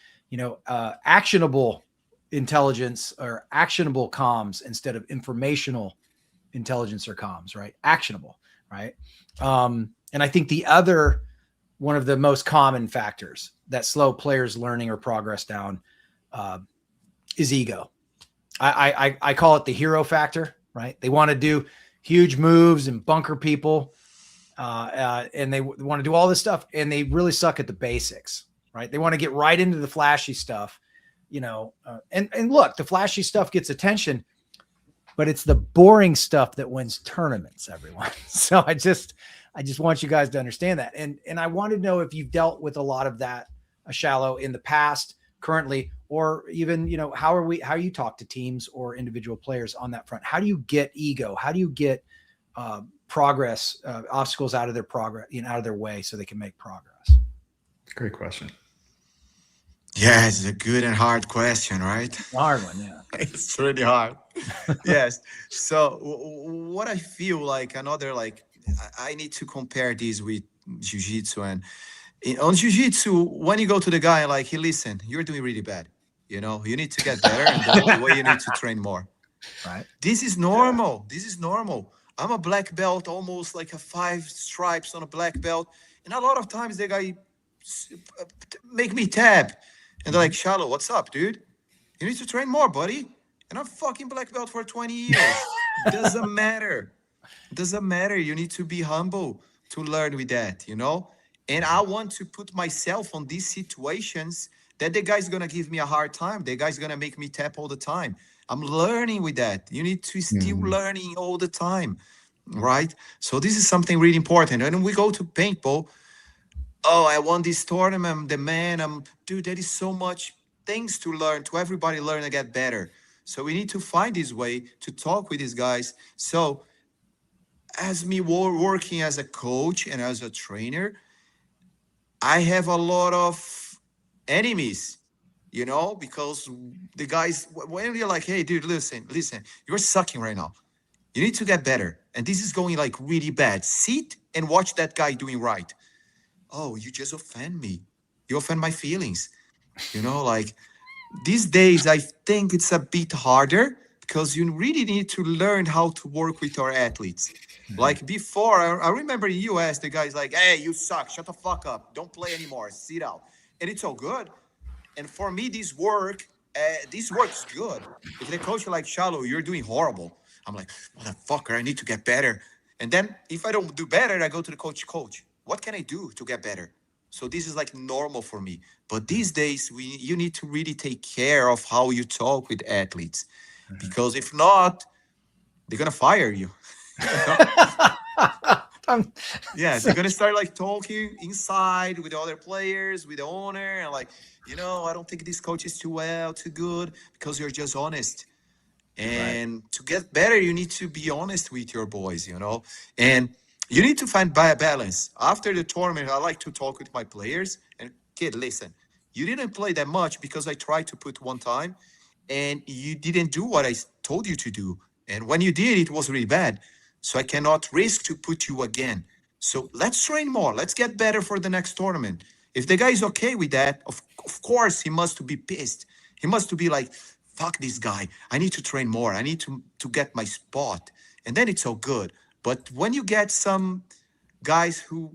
actionable intelligence or actionable comms instead of informational intelligence or comms, right? Actionable, right? And I think one of the most common factors that slow players learning or progress down is ego. I call it the hero factor, right? They want to do huge moves and bunker people, and they want to do all this stuff, and they really suck at the basics, right? They want to get right into the flashy stuff, and look, the flashy stuff gets attention, but it's the boring stuff that wins tournaments, everyone. So I just want you guys to understand that. And I want to know if you've dealt with a lot of that, Xalo, in the past, currently, or even, how you talk to teams or individual players on that front. How do you get ego? How do you get progress, obstacles out of their progress, out of their way so they can make progress? Great question. Yeah, it's a good and hard question, right? Hard one, yeah. It's really hard. Yes. So what I feel like I need to compare this with jiu-jitsu, and On jiu-jitsu, when you go to the guy like, hey, listen, you're doing really bad. You know, you need to get better, and the only way you need to train more. Right. This is normal. This is normal. I'm a black belt, almost like a 5 stripes on a black belt. And a lot of times the guy make me tap. And they're like, Xalo, what's up, dude? You need to train more, buddy. And I'm fucking black belt for 20 years. Doesn't matter. Doesn't matter. You need to be humble to learn with that, you know? And I want to put myself on these situations that the guy's going to give me a hard time. The guy's going to make me tap all the time. I'm learning with that. You need to still learning all the time, right? So this is something really important. And when we go to paintball, oh, I won this tournament. I'm the man. Dude, there is so much things to learn, to everybody learn and get better. So we need to find this way to talk with these guys. So as me working as a coach and as a trainer, I have a lot of enemies, you know, because the guys, when you're like, hey, dude, listen, you're sucking right now. You need to get better. And this is going like really bad. Sit and watch that guy doing right. Oh, you just offend me. You offend my feelings. You know, like these days, I think it's a bit harder because you really need to learn how to work with our athletes. Like before, I remember in US, the guy's like, hey, you suck. Shut the fuck up. Don't play anymore. Sit out. And it's all good. And for me, this works good. If the coach is like, Xalo, you're doing horrible. I'm like, motherfucker, I need to get better. And then if I don't do better, I go to the coach, what can I do to get better? So this is like normal for me. But these days, you need to really take care of how you talk with athletes. Because if not, they're going to fire you. Yeah, they're gonna start like talking inside with the other players, with the owner, and like, you know, I don't think this coach is too good, because you're just honest. And to get better, you need to be honest with your boys, you know, and you need to find balance. After the tournament, I like to talk with my players and, kid, listen, you didn't play that much because I tried to put one time and you didn't do what I told you to do. And when you did, it was really bad. So I cannot risk to put you again. So let's train more. Let's get better for the next tournament. If the guy is okay with that, of course, he must be pissed. He must be like, fuck this guy. I need to train more. I need to get my spot. And then it's all good. But when you get some guys who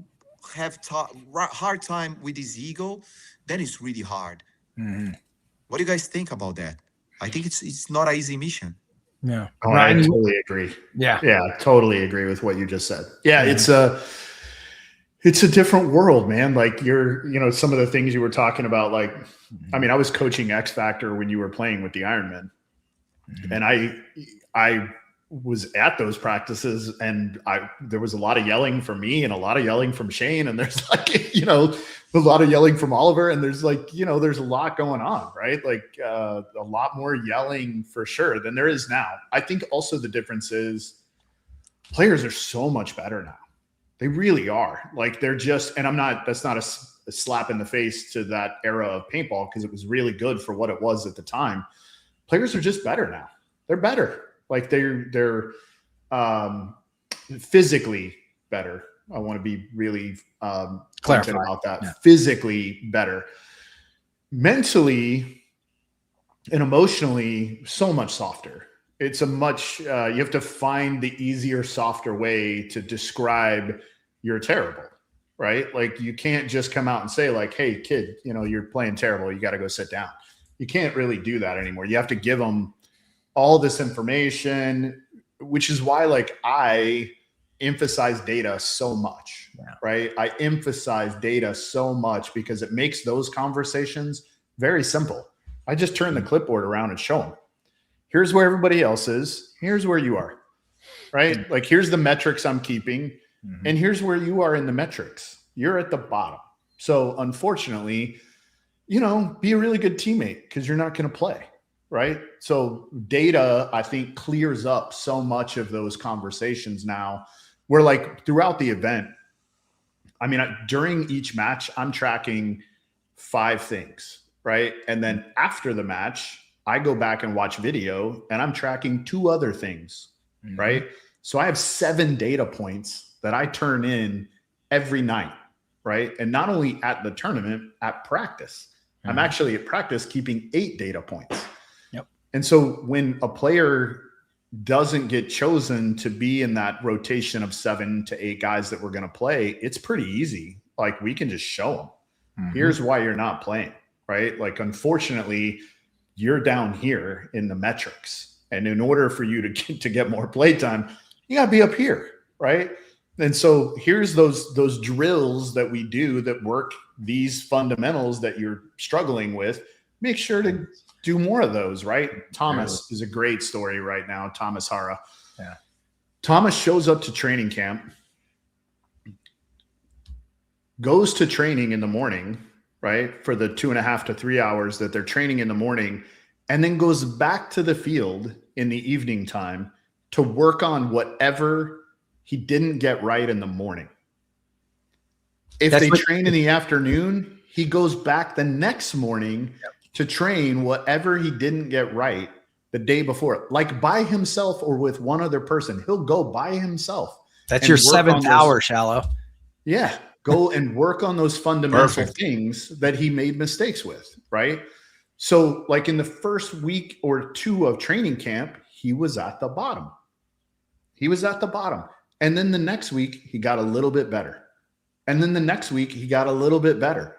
have hard time with his ego, then it's really hard. What do you guys think about that? I think it's not an easy mission. Yeah. Oh, I totally agree. Yeah. Totally agree with what you just said. Yeah, it's a different world, man. Like some of the things you were talking about, like, I mean, I was coaching X Factor when you were playing with the Ironman, and I was at those practices, and there was a lot of yelling from me and a lot of yelling from Shane, and there's like, a lot of yelling from Oliver, and there's like, there's a lot going on, right? Like a lot more yelling for sure than there is now. I think also the difference is players are so much better now. They really are. Like they're just, and that's not a slap in the face to that era of paintball, because it was really good for what it was at the time. Players are just better now. They're better. Like they're physically better. I want to be really clarify about that. Yeah. Physically better, mentally and emotionally, so much softer. It's a much, you have to find the easier, softer way to describe you're terrible, right? Like you can't just come out and say like, hey kid, you're playing terrible. You got to go sit down. You can't really do that anymore. You have to give them all this information, which is why like I emphasize data so much, right? I emphasize data so much because it makes those conversations very simple. I just turn the clipboard around and show them. Here's where everybody else is. Here's where you are, right? Like here's the metrics I'm keeping, and here's where you are in the metrics. You're at the bottom. So unfortunately, be a really good teammate because you're not going to play. Right. So data, I think, clears up so much of those conversations now. Where like throughout the event, I mean, during each match, I'm tracking 5 things. Right. And then after the match, I go back and watch video and I'm tracking 2 other things. Right. So I have 7 data points that I turn in every night. right? And not only at the tournament, at practice. I'm actually at practice keeping 8 data points. Yep. And so when a player doesn't get chosen to be in that rotation of 7 to 8 guys that we're going to play, it's pretty easy. Like, we can just show them, here's why you're not playing, right? Like, unfortunately, you're down here in the metrics. And in order for you to get more play time, you got to be up here, right? And so here's those drills that we do that work these fundamentals that you're struggling with. Make sure to do more of those, right? Thomas is a great story right now. Thomas Hara. Yeah. Thomas shows up to training camp, goes to training in the morning, right? For the 2.5 to 3 hours that they're training in the morning, and then goes back to the field in the evening time to work on whatever he didn't get right in the morning. If they train in the afternoon, he goes back the next morning to train whatever he didn't get right the day before, like by himself or with one other person. He'll go by himself. That's your 7th hour, Xalo. Yeah. Go and work on those fundamental things that he made mistakes with, right? So like in the first week or 2 of training camp, he was at the bottom. He was at the bottom. And then the next week, he got a little bit better. And then the next week, he got a little bit better.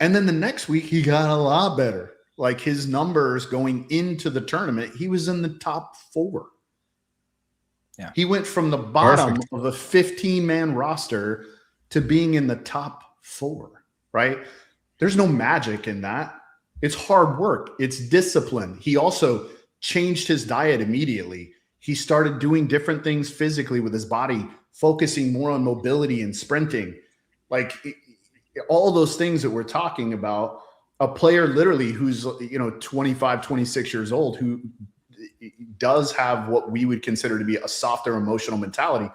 And then the next week, he got a lot better. Like, his numbers going into the tournament, he was in the top 4. Yeah. He went from the bottom of a 15-man roster to being in the top 4, right? There's no magic in that. It's hard work. It's discipline. He also changed his diet immediately. He started doing different things physically with his body, focusing more on mobility and sprinting. Like, all those things that we're talking about, a player literally who's, 25, 26 years old, who does have what we would consider to be a softer emotional mentality,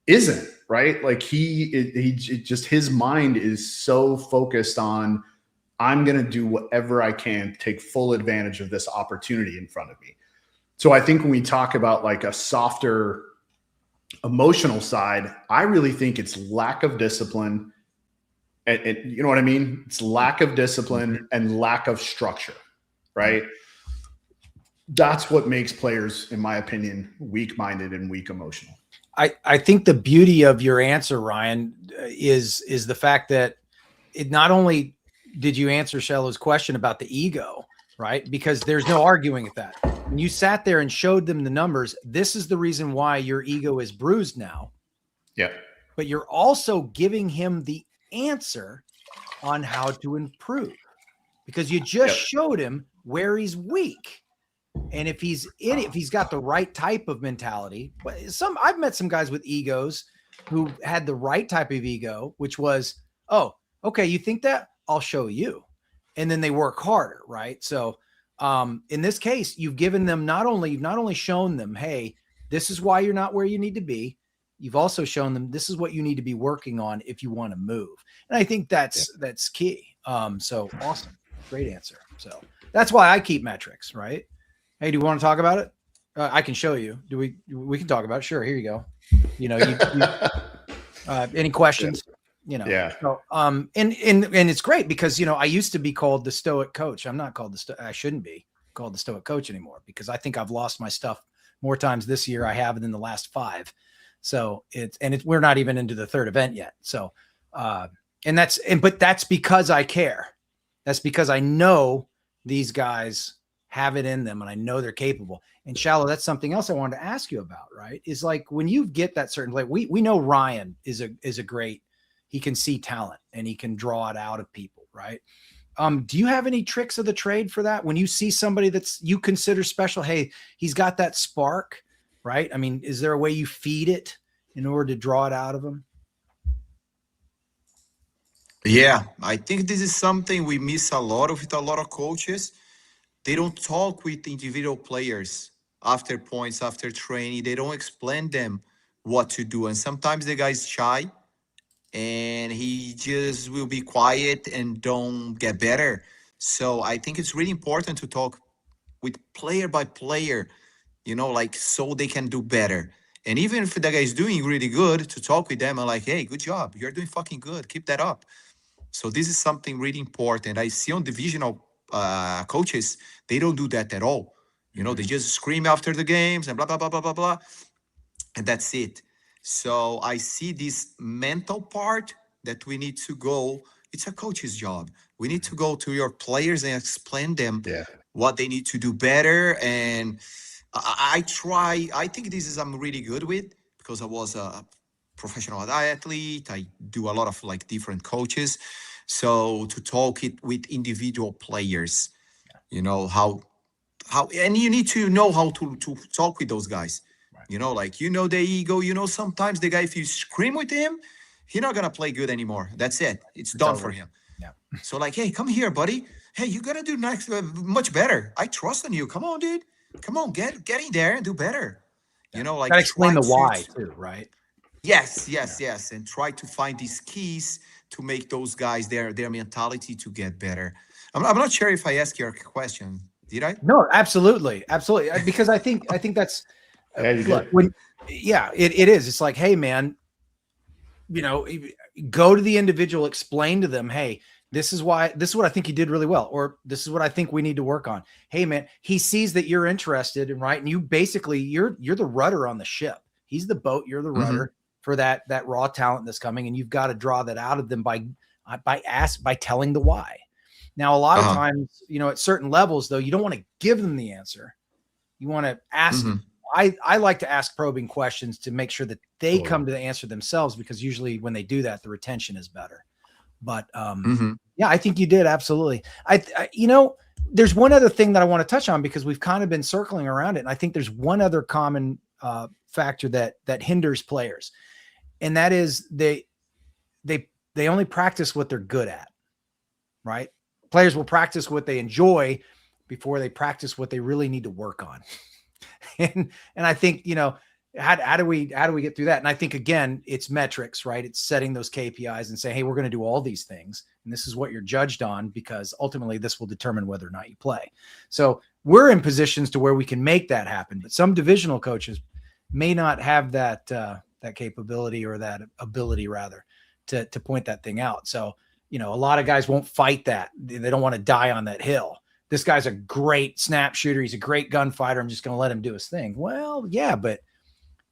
isn't, right? Like, his mind is so focused on, I'm going to do whatever I can to take full advantage of this opportunity in front of me. So I think when we talk about like a softer emotional side, I really think it's lack of discipline. And you know what I mean? It's lack of discipline and lack of structure, right? That's what makes players, in my opinion, weak-minded and weak emotional. I think the beauty of your answer, Ryan, is the fact that it not only did you answer Xalo's question about the ego, right? Because there's no arguing with that. When you sat there and showed them the numbers, this is the reason why your ego is bruised now. Yeah. But you're also giving him the answer on how to improve, because you just showed him where he's weak. And if he's got the right type of mentality, I've met some guys with egos who had the right type of ego, which was, oh, okay, you think that? I'll show you. And then they work harder, right? So in this case, you've given them not only shown them, hey, this is why you're not where you need to be. You've also shown them this is what you need to be working on if you want to move. And I think that's key. So awesome. Great answer. So that's why I keep metrics, right? Hey, do you want to talk about it? I can show you. We can talk about it. Sure. Here you go. Any questions? Yeah. So, and it's great because, I used to be called the stoic coach. I'm not called I shouldn't be called the stoic coach anymore, because I think I've lost my stuff more times this year I have than the last 5. So we're not even into the 3rd event yet. So, but that's because I care. That's because I know these guys have it in them and I know they're capable. And Xalo, that's something else I wanted to ask you about, right? Is like when you get that certain play, we know Ryan is a great, he can see talent and he can draw it out of people, right? Do you have any tricks of the trade for that? When you see somebody that's you consider special, hey, he's got that spark, right? I mean, is there a way you feed it in order to draw it out of them? Yeah, I think this is something we miss a lot with a lot of coaches. They don't talk with individual players after points, after training. They don't explain them what to do. And sometimes the guy's shy and he just will be quiet and don't get better. So I think it's really important to talk with player by player, so they can do better. And even if the guy is doing really good, to talk with them and like, hey, good job. You're doing fucking good. Keep that up. So this is something really important. I see on divisional coaches, they don't do that at all. You know, they just scream after the games and blah, blah, blah, blah, blah, blah. And that's it. So I see this mental part that we need to go. It's a coach's job. We need to go to your players and explain them what they need to do better. And I think this is I'm really good with, because I was a professional athlete. I do a lot of like different coaches. So to talk it with individual players, you know, how, and you need to know how to talk with those guys. You know, like, you know, the ego, you know, sometimes the guy, if you scream with him, he's not going to play good anymore. That's it. It's done for him. Yeah. So like, hey, come here, buddy. Hey, you got to do next much better. I trust in you. Come on, dude. Come on, get in there and do better. You know, like, Gotta explain the try why too, right? Yes. And try to find these keys to make those guys their mentality to get better. I'm not sure if I asked your question. Did I? No, absolutely. Because I think that's look, it is. It's like, hey man, you know, go to the individual, explain to them, hey, this is what I think you did really well, or this is what I think we need to work on. Hey man, he sees that you're interested, and right, and you basically you're the rudder on the ship. He's the boat, you're the rudder for that raw talent that's coming, and you've got to draw that out of them by telling the why. Now, a lot of times, you know, at certain levels though, you don't want to give them the answer. You want to ask them. I like to ask probing questions to make sure that they come to the answer themselves, because usually when they do that, the retention is better. But yeah, I think you did. Absolutely. I you know, there's one other thing that I want to touch on, because we've kind of been circling around it. And I think there's one other common factor that hinders players. And that is they only practice what they're good at, right? Players will practice what they enjoy before they practice what they really need to work on. And I think, you know, how do we get through that? And I think, again, it's metrics, right? It's setting those KPIs and saying, hey, we're going to do all these things, and this is what you're judged on, because ultimately this will determine whether or not you play. So we're in positions to where we can make that happen, but some divisional coaches may not have that capability, or that ability rather, to point that thing out. So, you know, a lot of guys won't fight that. They don't want to die on that hill. This guy's a great snap shooter. He's a great gunfighter. I'm just going to let him do his thing. Well, yeah, but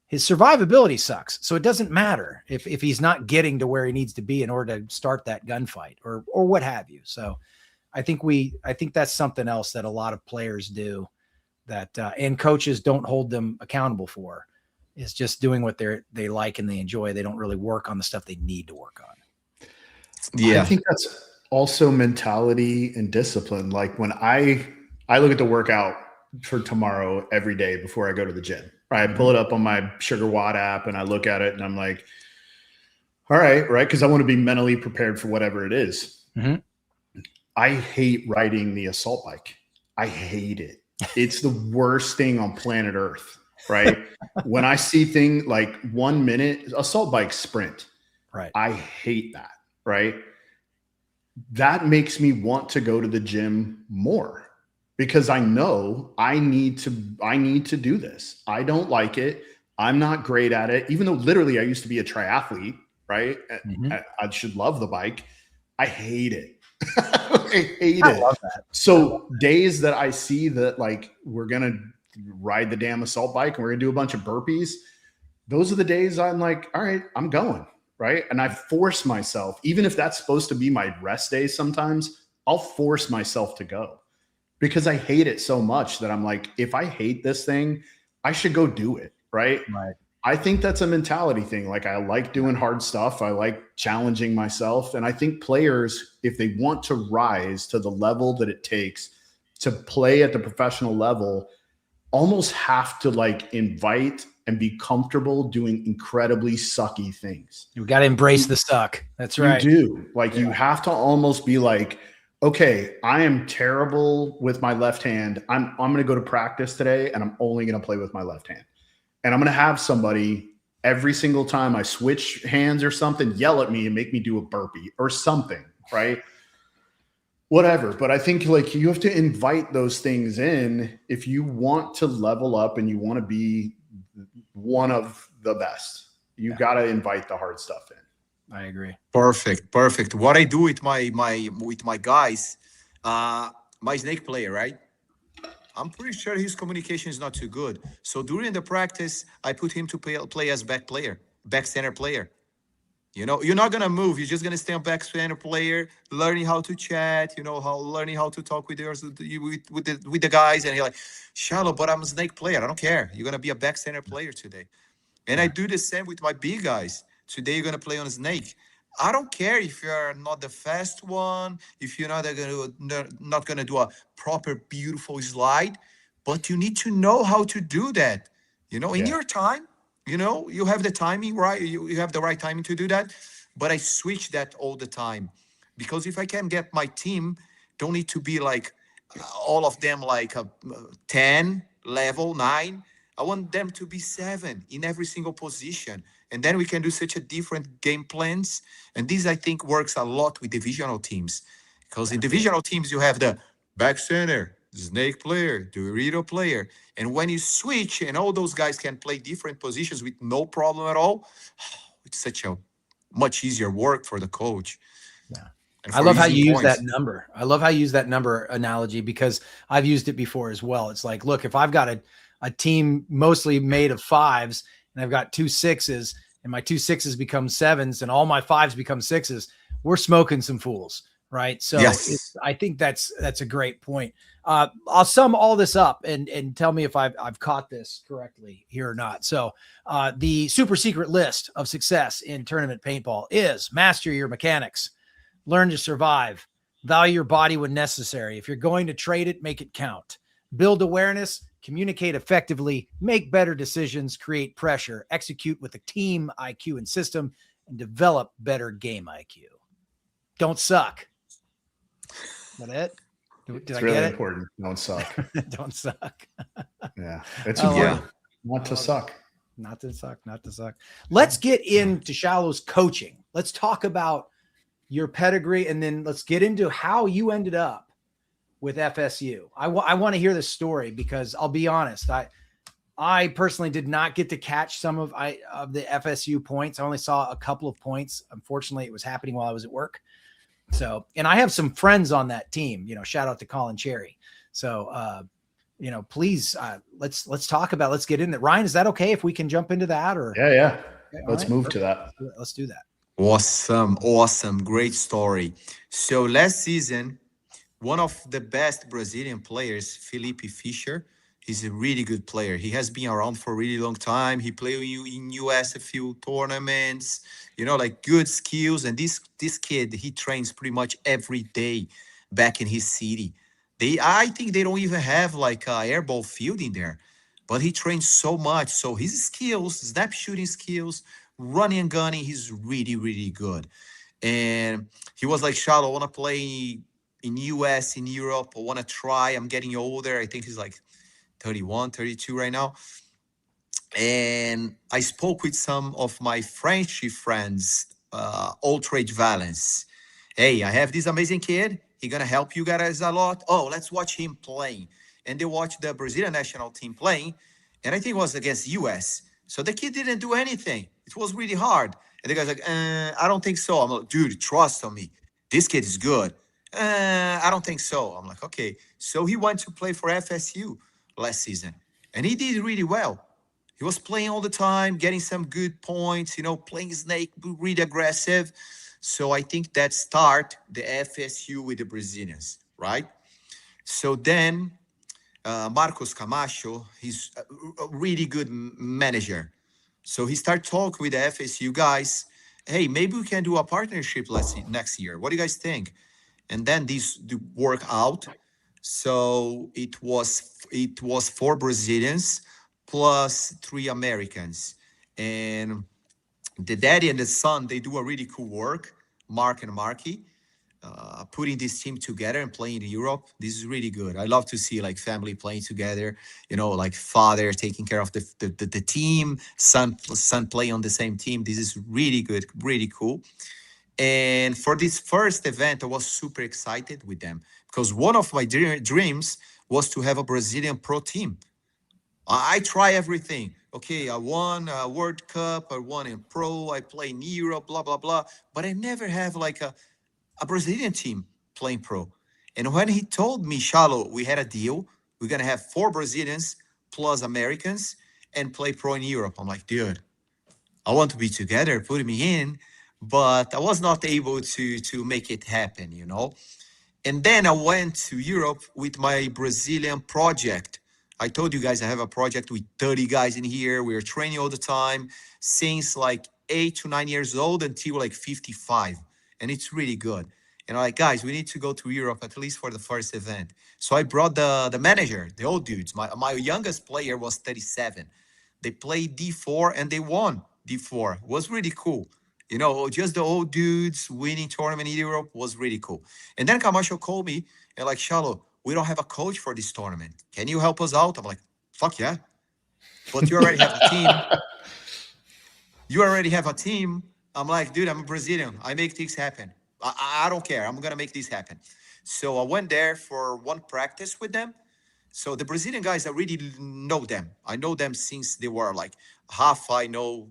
his survivability sucks. So it doesn't matter if he's not getting to where he needs to be in order to start that gunfight, or what have you. So I think that's something else that a lot of players do that, and coaches don't hold them accountable for, is just doing what they like and they enjoy. They don't really work on the stuff they need to work on. Yeah. I think that's also mentality and discipline. Like when I look at the workout for tomorrow every day before I go to the gym, right? I pull it up on my Sugar Watt app and I look at it and I'm like, all right. Right. Cause I want to be mentally prepared for whatever it is. I hate riding the assault bike. I hate it. It's the worst thing on planet Earth. Right. When I see things like 1 minute assault bike sprint, right? I hate that. Right. That makes me want to go to the gym more, because I know I need to do this. I don't like it. I'm not great at it. Even though literally I used to be a triathlete, right? I should love the bike. I hate it. I hate it. Love that. So days that I see that like we're going to ride the damn assault bike and we're going to do a bunch of burpees, those are the days I'm like, all right, I'm going. Right. And I force myself, even if that's supposed to be my rest days, sometimes I'll force myself to go, because I hate it so much that I'm like, if I hate this thing, I should go do it. Right. I think that's a mentality thing. Like I like doing hard stuff. I like challenging myself. And I think players, if they want to rise to the level that it takes to play at the professional level, almost have to like invite and be comfortable doing incredibly sucky things. You got to embrace the suck. That's right. You do. Like you have to almost be like, okay, I am terrible with my left hand. I'm going to go to practice today and I'm only going to play with my left hand. And I'm going to have somebody every single time I switch hands or something, yell at me and make me do a burpee or something. Right. Whatever. But I think like you have to invite those things in if you want to level up and you want to be one of the best. You got to invite the hard stuff in. I agree. Perfect. What I do with my guys, my snake player, right? I'm pretty sure his communication is not too good. So during the practice, I put him to play as back center player. You know, you're not gonna move. You're just gonna stay on back center player, learning how to chat. You know, learning how to talk with the guys. And he's like, Xalo, but I'm a snake player. I don't care. You're gonna be a back center player today. And I do the same with my big guys. Today you're gonna play on snake. I don't care if you're not the fast one, if you're not gonna do a proper beautiful slide, but you need to know how to do that. You know, in your time. You know, you have the timing, right? You have the right timing to do that. But I switch that all the time. Because if I can get my team, don't need to be like all of them like a 10, level 9. I want them to be 7 in every single position. And then we can do such a different game plans. And this, I think, works a lot with divisional teams. Because in divisional teams, you have the back center, snake player, Dorito player. And when you switch and all those guys can play different positions with no problem at all, it's such a much easier work for the coach. Yeah. I love how you use that number. I love how you use that number analogy because I've used it before as well. It's like, look, if I've got a team mostly made of 5s and I've got 2 6s and my 2 6s become 7s and all my 5s become 6s, we're smoking some fools. Right. So yes. I think that's a great point. I'll sum all this up and tell me if I've caught this correctly here or not. So the super secret list of success in tournament paintball is master your mechanics, learn to survive, value your body when necessary. If you're going to trade it, make it count, build awareness, communicate effectively, make better decisions, create pressure, execute with a team IQ and system, and develop better game IQ. Don't suck. Is that it? Did I really get it? Important. Don't suck. Don't suck. Yeah. It's important not to suck. Not to suck. Not to suck. Let's get into Xalo's coaching. Let's talk about your pedigree and then let's get into how you ended up with FSU. I want to hear this story because I'll be honest. I personally did not get to catch some of the FSU points. I only saw a couple of points. Unfortunately, it was happening while I was at work. So, and I have some friends on that team, you know, shout out to Colin Cherry. So, you know, please, let's talk about, let's get in there. Ryan, is that okay if we can jump into that or? Yeah. Okay, let's move to that. Let's do that. Awesome. Great story. So last season, one of the best Brazilian players, Felipe Fischer, he's a really good player. He has been around for a really long time. He played in US a few tournaments, you know, like good skills. And this kid, he trains pretty much every day back in his city. I think they don't even have like a airball field in there, but he trains so much. So his skills, snap shooting skills, running and gunning, he's really, really good. And he was like, Xalo, I want to play in US, in Europe. I want to try. I'm getting older. I think he's like 31, 32 right now. And I spoke with some of my French friends, Ultra Valence. Hey, I have this amazing kid. He's going to help you guys a lot. Oh, let's watch him playing. And they watched the Brazilian national team playing. And I think it was against US. So the kid didn't do anything. It was really hard. And the guy's like, I don't think so. I'm like, dude, trust on me. This kid is good. I don't think so. I'm like, okay. So he went to play for FSU last season. And he did really well. He was playing all the time, getting some good points, you know, playing snake, really aggressive. So I think that start the FSU with the Brazilians, right? So then Marcos Camacho, he's a really good manager. So he started talking with the FSU guys. Hey, maybe we can do a partnership next year. What do you guys think? And then these work out. So it was 4 Brazilians plus 3 Americans. And the daddy and the son, they do a really cool work, Mark and Marky, putting this team together and playing in Europe. This is really good. I love to see like family playing together, you know, like father taking care of the team, son playing on the same team. This is really good, really cool. And for this first event, I was super excited with them because one of my dreams was to have a Brazilian pro team. I try everything. okay, I won a World Cup, I won in pro, I play in Europe, blah, blah, blah. But I never have like a Brazilian team playing pro. And when he told me, Xalo, we had a deal, we're going to have 4 Brazilians plus Americans and play pro in Europe. I'm like, dude, I want to be together, put me in, but I was not able to make it happen, you know. And then I went to Europe with my Brazilian project. I told you guys I have a project with 30 guys in here. We are training all the time since like 8 to 9 years old until like 55. And it's really good. And I'm like, guys, we need to go to Europe at least for the first event. So I brought the manager, the old dudes. My youngest player was 37. They played D4 and they won D4. It was really cool. You know, just the old dudes winning tournament in Europe was really cool. And then Camacho called me and like, Xalo, we don't have a coach for this tournament. Can you help us out? I'm like, fuck yeah. But you already have a team. You already have a team. I'm like, dude, I'm a Brazilian. I make things happen. I don't care. I'm going to make this happen. So I went there for one practice with them. So the Brazilian guys, I really know them. I know them since they were like half. I know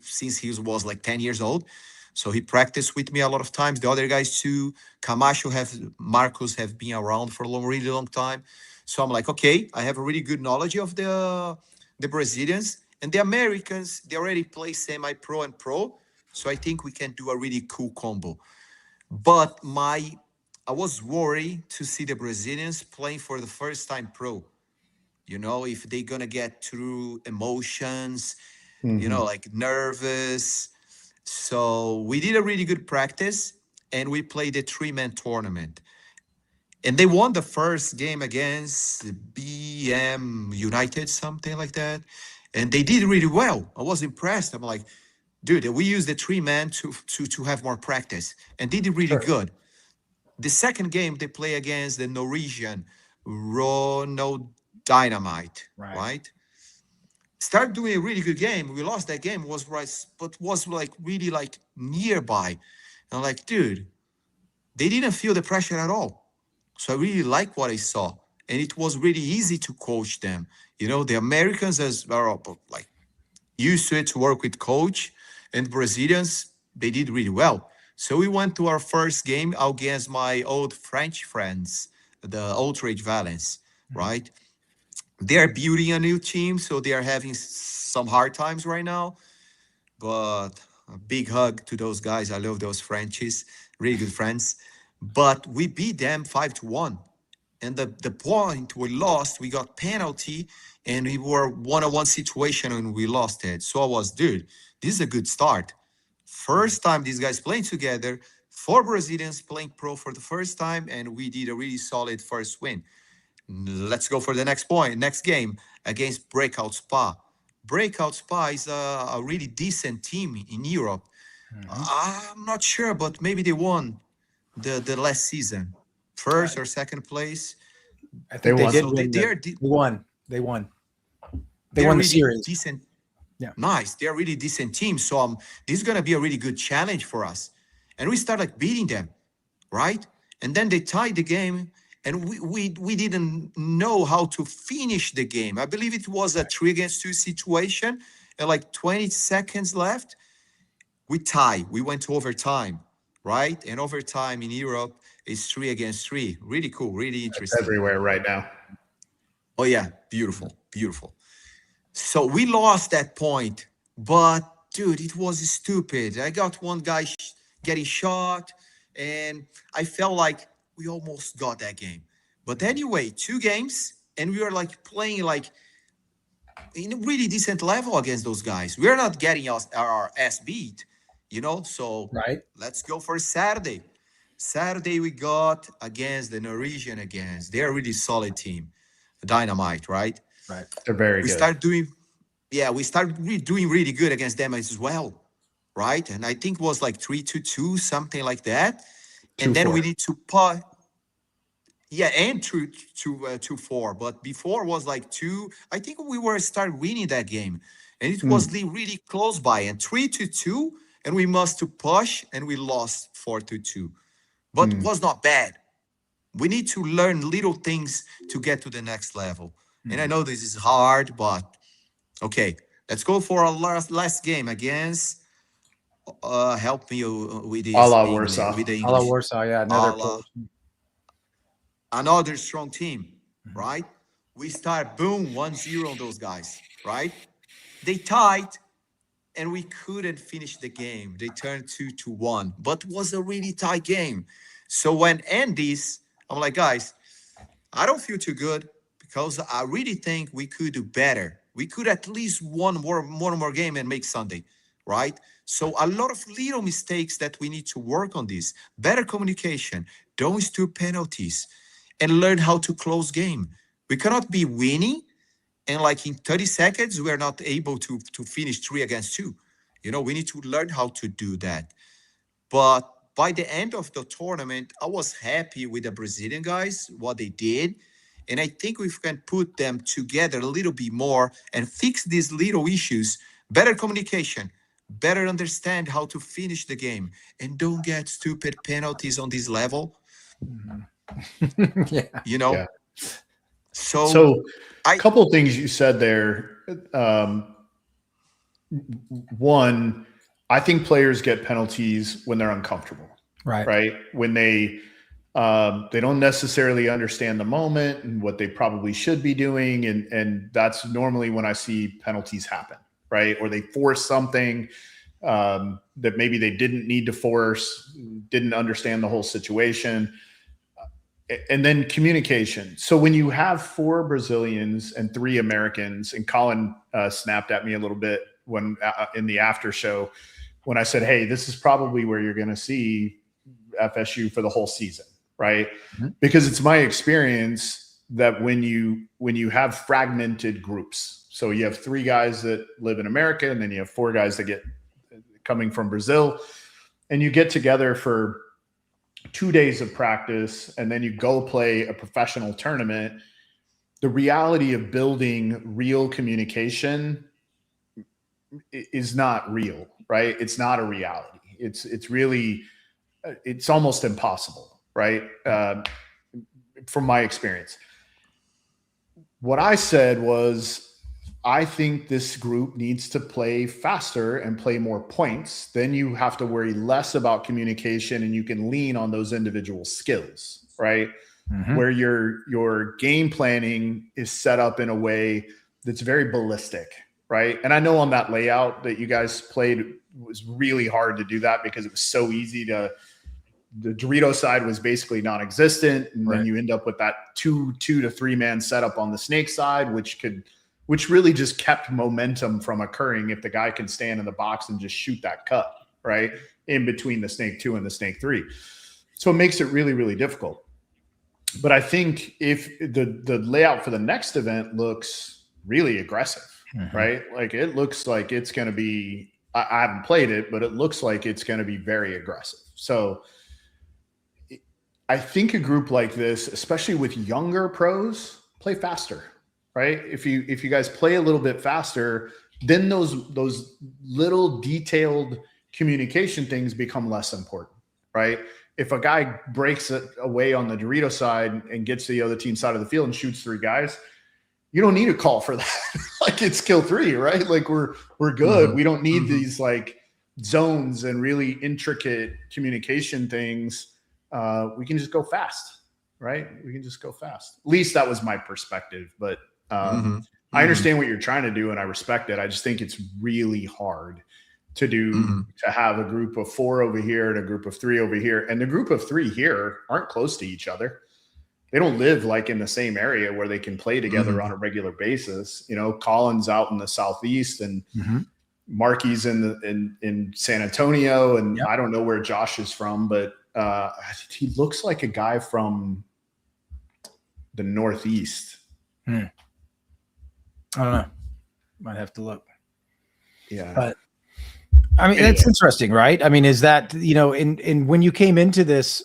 since he was like 10 years old. So he practiced with me a lot of times. The other guys too, Marcos have been around for a really long time. So I'm like, okay, I have a really good knowledge of the Brazilians and the Americans. They already play semi-pro and pro. So I think we can do a really cool combo. But I was worried to see the Brazilians playing for the first time pro. You know, if they're going to get through emotions, you know, like nervous. So we did a really good practice and we played a 3-man tournament. And they won the first game against BM United, something like that. And they did really well. I was impressed. I'm like, dude, we used the 3-man to have more practice. And they did really good. The second game, they play against the Norwegian Ronald Dynamite, right? Start doing a really good game. We lost that game, but was like really like nearby. And I'm like, dude, they didn't feel the pressure at all. So I really like what I saw. And it was really easy to coach them. You know, the Americans are like used to it to work with coach, and Brazilians, they did really well. So we went to our first game against my old French friends, the Outrage Valence, right? They're building a new team, so they are having some hard times right now. But a big hug to those guys. I love those Frenchies, really good friends. But we beat them 5-1. And the point we lost, we got penalty, and we were one-on-one situation and we lost it. So I was, dude, this is a good start. First time these guys playing together, 4 Brazilians playing pro for the first time, and we did a really solid first win. Let's go for the next game against Breakout Spa. Breakout Spa is a really decent team in Europe. I'm not sure, but maybe they won the last season. First or second place. I think they did So win. They won. They won the really series. Decent. Yeah. Nice. They're a really decent team. So this is going to be a really good challenge for us. And we start like beating them, right? And then they tied the game. And we didn't know how to finish the game. I believe it was a 3-against-2 situation. And like 20 seconds left, we tie. We went to overtime, right? And overtime in Europe is 3-against-3. Really cool, really interesting. It's everywhere right now. Oh, yeah. Beautiful, beautiful. So we lost that point. But, dude, it was stupid. I got one guy getting shot. And I felt like we almost got that game. But anyway, 2 games, and we were like playing like in a really decent level against those guys. We're not getting our ass beat, you know? So let's go for Saturday. Saturday we got against the Norwegian against. They're a really solid team. Dynamite, right? Right. They're very good. We started doing really good against them as well, right? And I think it was like 3-2, something like that. And then we need to put, and 2-4. But before was like 2. I think we started winning that game, and it was really close by. And 3-2, and we must to push, and we lost 4-2. But it was not bad. We need to learn little things to get to the next level. And I know this is hard, but Okay, let's go for our last game against. Help me with A this la English, Warsaw. with the Ala English. Warsaw, yeah, another Allah, Polish. another strong team, right? We start boom 1-0 on those guys, right? They tied and we couldn't finish the game. They turned 2-1, but was a really tight game. So when end this, I'm like, guys, I don't feel too good because I really think we could do better. We could at least one more game and make Sunday, right? So a lot of little mistakes that we need to work on this. Better communication, don't steal penalties, and learn how to close game. We cannot be winning and like in 30 seconds we are not able to finish 3-2. We need to learn how to do that. But by the end of the tournament, I was happy with the Brazilian guys, what they did. And I think we can put them together a little bit more and fix these little issues. Better communication, better understand how to finish the game, and don't get stupid penalties on this level. Yeah. Yeah. So, So a couple of things you said there. One, I think players get penalties when they're uncomfortable, right? When they don't necessarily understand the moment and what they probably should be doing. And that's normally when I see penalties happen, right? Or they force something that maybe they didn't need to force, didn't understand the whole situation. And then communication. So when you have 4 Brazilians and 3 Americans, and Colin snapped at me a little bit when in the after show, when I said, hey, this is probably where you're going to see FSU for the whole season, right? Mm-hmm. Because it's my experience that when you have fragmented groups, so you have 3 guys that live in America, and then you have 4 guys that get coming from Brazil, and you get together for 2 days of practice, and then you go play a professional tournament. The reality of building real communication is not real, right? It's not a reality. It's almost impossible, right? From my experience. What I said was, I think this group needs to play faster and play more points. Then you have to worry less about communication, and you can lean on those individual skills, right? Mm-hmm. Where your game planning is set up in a way that's very ballistic, right? And I know on that layout that you guys played, it was really hard to do that because it was so easy the Dorito side was basically non-existent. And then you end up with that 2 to 3 man setup on the snake side, which really just kept momentum from occurring if the guy can stand in the box and just shoot that cut, right, in between the snake 2 and the snake 3. So it makes it really, really difficult. But I think if the layout for the next event looks really aggressive, mm-hmm. right? Like it looks like it's going to be, I haven't played it, but it looks like it's going to be very aggressive. So I think a group like this, especially with younger pros, play faster. Right? If you guys play a little bit faster, then those little detailed communication things become less important, right? If a guy breaks it away on the Dorito side and gets to the other team side of the field and shoots 3 guys, you don't need a call for that. Like it's kill 3, right? Like we're good. Mm-hmm. We don't need mm-hmm. these like zones and really intricate communication things. We can just go fast, right? We can just go fast. At least that was my perspective, but mm-hmm. I understand what you're trying to do and I respect it. I just think it's really hard to do, mm-hmm. to have a group of 4 over here and a group of 3 over here. And the group of 3 here aren't close to each other. They don't live like in the same area where they can play together mm-hmm. on a regular basis. Colin's out in the Southeast and mm-hmm. Marky's in San Antonio. And yep. I don't know where Josh is from, but he looks like a guy from the Northeast. I don't know. Might have to look. Yeah. But I mean, that's interesting, right? I mean, is that, in when you came into this,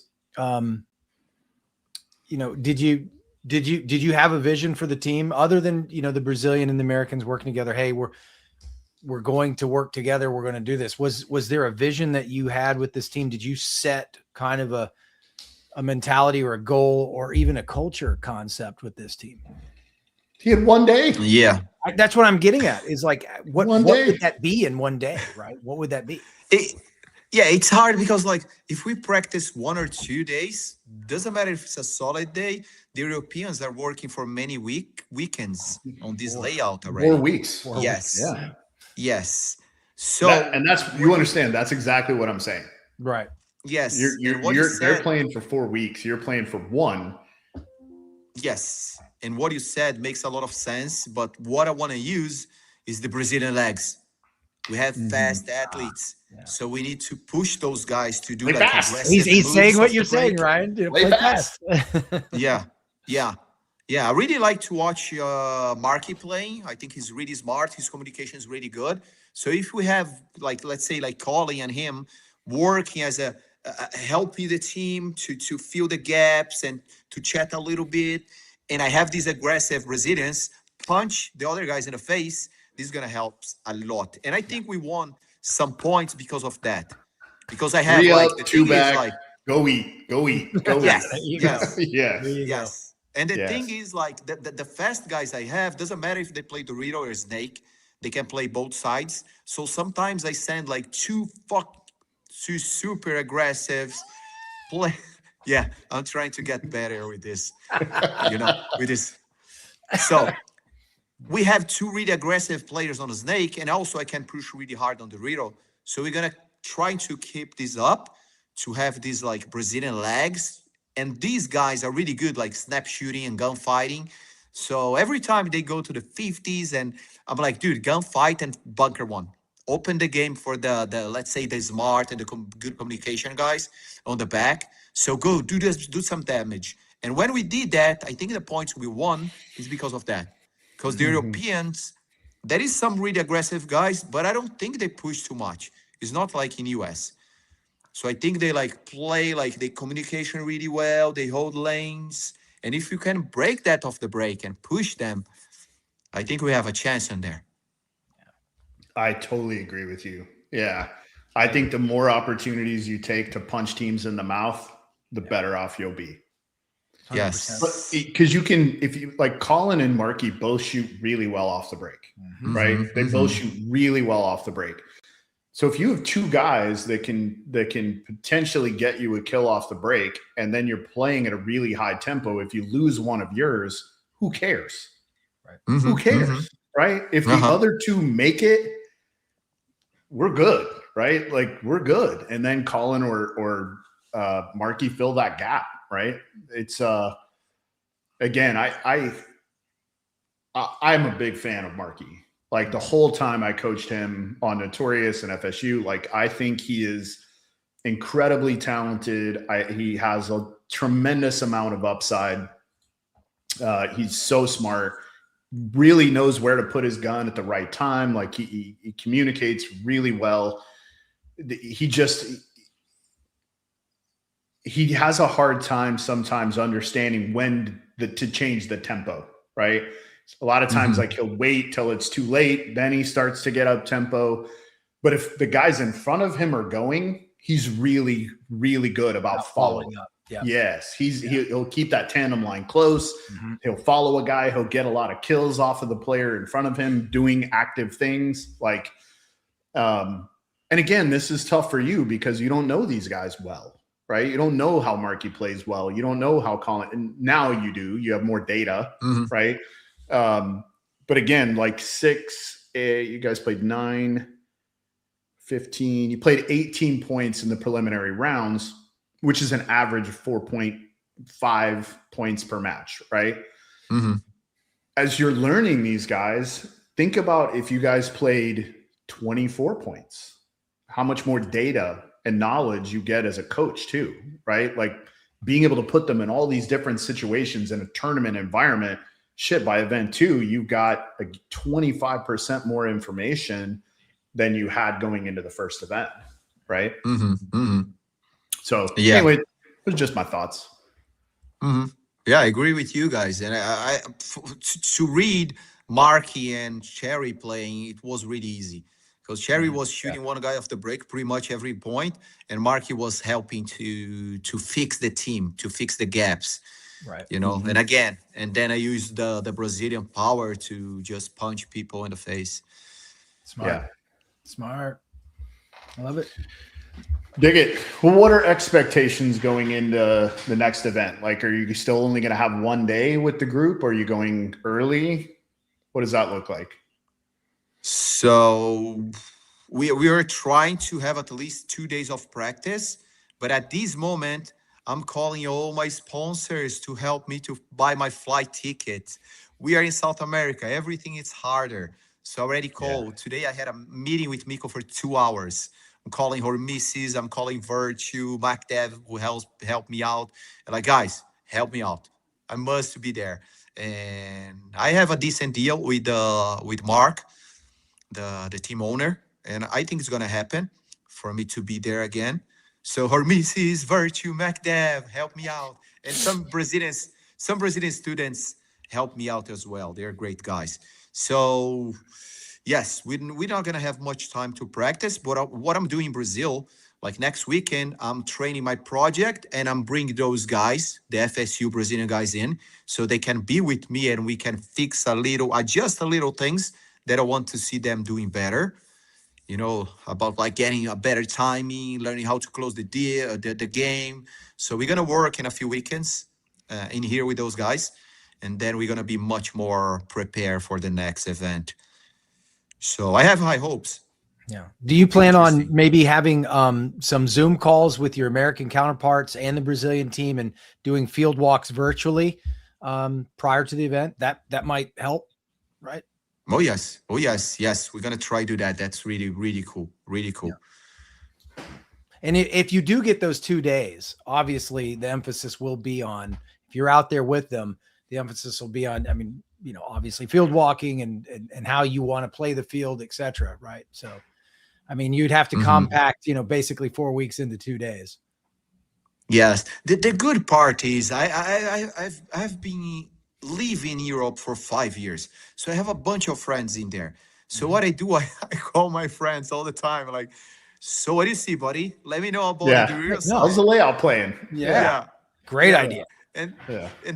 did you have a vision for the team other than, the Brazilian and the Americans working together? Hey, we're going to work together. We're going to do this. Was there a vision that you had with this team? Did you set kind of a mentality or a goal or even a culture concept with this team? He had 1 day. Yeah. That's what I'm getting at. Is like what day. would that be in 1 day, right? What would that be? Yeah, it's hard because like if we practice 1 or 2 days, doesn't matter if it's a solid day. The Europeans are working for many weekends on this layout already. 4 weeks. Yes. Yeah. Yes. So that's you understand. That's exactly what I'm saying. Right. yes. They're playing for 4 weeks. You're playing for 1. Yes. And what you said makes a lot of sense. But what I want to use is the Brazilian legs. We have fast athletes. So we need to push those guys to do Play like fast. aggressive He's moves saying off what the you're saying, break. Ryan. Play fast. Yeah. I really like to watch Marky playing. I think he's really smart. His communication is really good. So if we have like, let's say like Colin and him working as a helping the team to fill the gaps and to chat a little bit, and I have these aggressive Brazilians punch the other guys in the face, this is gonna help a lot. And I think we won some points because of that. Because I have 3 like up, the 2 thing is back. like Go eat. yes, Yes. Yeah. yes. And the Yes. thing is like the fast guys I have, doesn't matter if they play Dorito or Snake, they can play both sides. So sometimes I send like two super aggressives play. Yeah, I'm trying to get better with this, with this. So we have 2 really aggressive players on the Snake, and also I can push really hard on the Dorito. So we're gonna try to keep this up, to have these like Brazilian legs. And these guys are really good, like snap shooting and gunfighting. So every time they go to the 50s, and I'm like, dude, gunfight and bunker one. Open the game for the let's say the smart and the good communication guys on the back. So go do this, do some damage. And when we did that, I think the points we won is because of that. Because the Europeans, there is some really aggressive guys, but I don't think they push too much. It's not like in US. So I think they like play like they communication really well. They hold lanes. And if you can break that off the break and push them, I think we have a chance in there. I totally agree with you. Yeah. I think the more opportunities you take to punch teams in the mouth, the better off you'll be. 100%. Yes. Because you can, if you like Colin and Marky both shoot really well off the break, right? They both shoot really well off the break. So if you have 2 guys that can potentially get you a kill off the break, and then you're playing at a really high tempo, if you lose one of yours, who cares? Right. Who cares? Right? If the other 2 make it, we're good, right? Like we're good. And then Colin or Marky fill that gap, right? It's again, I'm a big fan of Marky. Like the whole time I coached him on Notorious and FSU, like I think he is incredibly talented. He has a tremendous amount of upside. He's so smart, really knows where to put his gun at the right time. Like he communicates really well. He has a hard time sometimes understanding when to change the tempo, right? A lot of times, like he'll wait till it's too late, then he starts to get up tempo. But if the guys in front of him are going, he's really, really good about following up. Yeah. Yes, he'll keep that tandem line close. He'll follow a guy. He'll get a lot of kills off of the player in front of him doing active things. Like, and again, this is tough for you because you don't know these guys well, right? You don't know how Marky plays well. You don't know how Colin. And now you do. You have more data, right? But again, like 6, you guys played 9, 15. You played 18 points in the preliminary rounds, which is an average of 4.5 points per match, right? As you're learning these guys, think about if you guys played 24 points, how much more data and knowledge you get as a coach too, right? Like being able to put them in all these different situations in a tournament environment. Shit, by event 2, you've got 25% more information than you had going into the first event, right? So anyway, it was just my thoughts. Yeah, I agree with you guys. And to read Marky and Cherry playing, it was really easy because Cherry was shooting one guy off the break pretty much every point, and Marky was helping to fix the team, to fix the gaps. Right. you know. And then I use the Brazilian power to just punch people in the face. Smart. Smart. I love it. Dig it. Well, what are expectations going into the next event? Like, are you still only going to have one day with the group? Or are you going early? What does that look like? So we are trying to have at least 2 days of practice, but at this moment, I'm calling all my sponsors to help me to buy my flight tickets. We are in South America. Everything is harder. So I already called. Today I had a meeting with Miko for 2 hours. I'm calling her missus. I'm calling Virtue, MacDev, who helped me out. And like, guys, help me out. I must be there. And I have a decent deal with Mark, the team owner, and I think it's gonna happen for me to be there again. So her missus, Virtue, MacDev, help me out, and some Brazilian students help me out as well. They're great guys. So yes, we're not gonna have much time to practice, but what I'm doing in Brazil, like next weekend, I'm training my project and I'm bringing those guys, the FSU Brazilian guys in, so they can be with me and we can adjust a little things that I want to see them doing better. You know, about like getting a better timing, learning how to close the game. So we're gonna work in a few weekends in here with those guys, and then we're gonna be much more prepared for the next event. So I have high hopes. Yeah. Do you plan on maybe having some Zoom calls with your American counterparts and the Brazilian team and doing field walks virtually prior to the event? That might help, right? Oh yes. We're gonna try to do that. That's really, really cool. Really cool. Yeah. And if you do get those 2 days, obviously the emphasis will be on, if you're out there with them, the emphasis will be on, I mean, you know, obviously field walking and how you want to play the field, et cetera. Right. So, I mean, you'd have to compact, you know, basically 4 weeks into 2 days. Yes. The good part is I've been living in Europe for 5 years. So I have a bunch of friends in there. So what I do, I call my friends all the time. Like, so what do you see, buddy? Let me know about the real side. How's the layout playing? Yeah. Great idea. And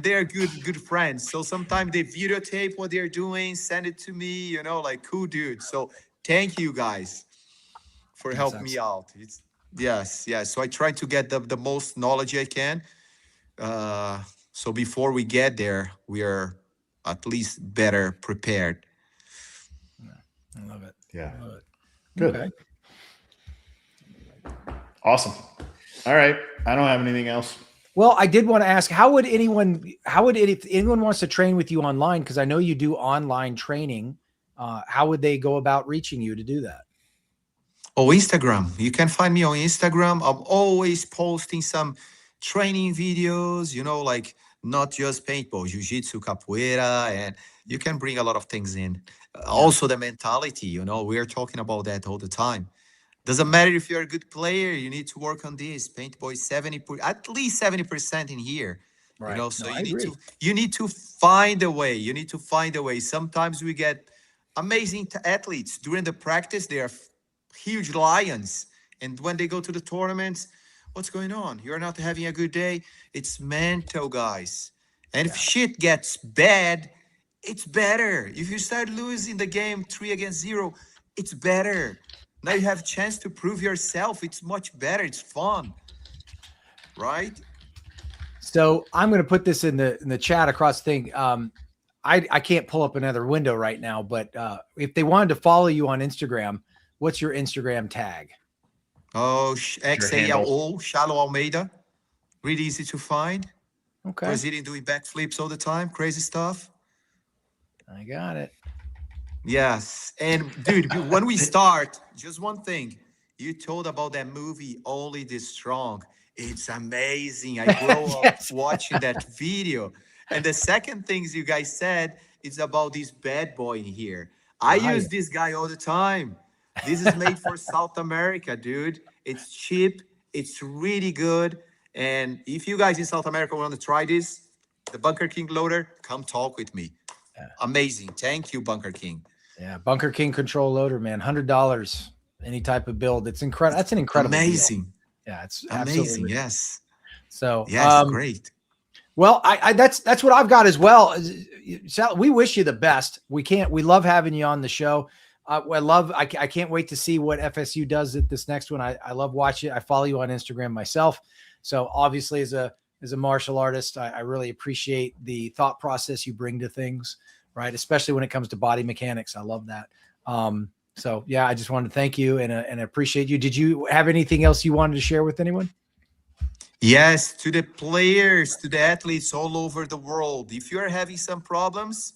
they're good friends. So sometimes they videotape what they're doing, send it to me, you know, like cool dude. So thank you guys for helping me out. It's yes. So I try to get the most knowledge I can. So before we get there, we are at least better prepared. I love it. Yeah. I love it. Good. Okay. Awesome. All right. I don't have anything else. Well, I did want to ask, if anyone wants to train with you online, because I know you do online training, how would they go about reaching you to do that? Oh, Instagram. You can find me on Instagram. I'm always posting some training videos, you know, like not just paintball, jiu-jitsu, capoeira, and you can bring a lot of things in. Also the mentality, you know, we're talking about that all the time. Doesn't matter if you're a good player, you need to work on this. Paintball is at least 70% in here. Right. You know, so you need to find a way. You need to find a way. Sometimes we get amazing athletes during the practice. They are huge lions, and when they go to the tournaments, what's going on? You're not having a good day. It's mental, guys. And if shit gets bad, it's better. If you start losing the game 3-0, it's better. Now you have a chance to prove yourself. It's much better. It's fun, right? So I'm going to put this in the chat across the thing. I can't pull up another window right now, but if they wanted to follow you on Instagram, what's your Instagram tag? Oh, Xalo Almeida. Really easy to find. Okay. Brazilian doing backflips all the time. Crazy stuff. I got it. Yes. And dude, when we start, just one thing. You told about that movie, Only the Strong. It's amazing. I grow up watching that video. And the second things you guys said is about this bad boy in here. I use this guy all the time. This is made for South America, dude. It's cheap. It's really good. And if you guys in South America want to try this, the Bunker King loader, come talk with me. Yeah. Amazing. Thank you, Bunker King. Yeah, Bunker King control loader, man. $100, any type of build. It's incredible. That's an incredible amazing deal. Yeah, it's amazing. Absolutely. Yes. So yes, great. Well, that's what I've got as well. Sal, we wish you the best. We love having you on the show. I can't wait to see what FSU does at this next one. I love watching it. I follow you on Instagram myself. So obviously as a martial artist, I really appreciate the thought process you bring to things, right? Especially when it comes to body mechanics. I love that. So yeah, I just wanted to thank you and appreciate you. Did you have anything else you wanted to share with anyone? Yes, to the players, to the athletes all over the world. If you're having some problems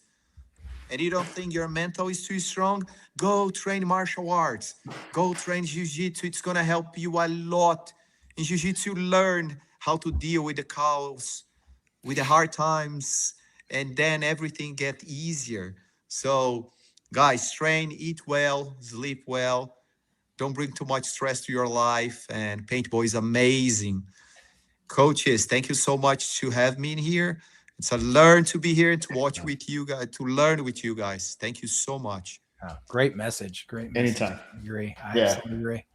and you don't think your mental is too strong, go train martial arts. Go train jiu-jitsu. It's going to help you a lot. In jiu-jitsu, learn how to deal with the chaos, with the hard times, and then everything get easier. So, guys, train, eat well, sleep well. Don't bring too much stress to your life. And paintball is amazing. Coaches, thank you so much to have me in here. It's a learn to be here and to watch with you guys, to learn with you guys. Thank you so much. Oh, great message. Great message. Anytime. I agree. I Yeah. absolutely agree.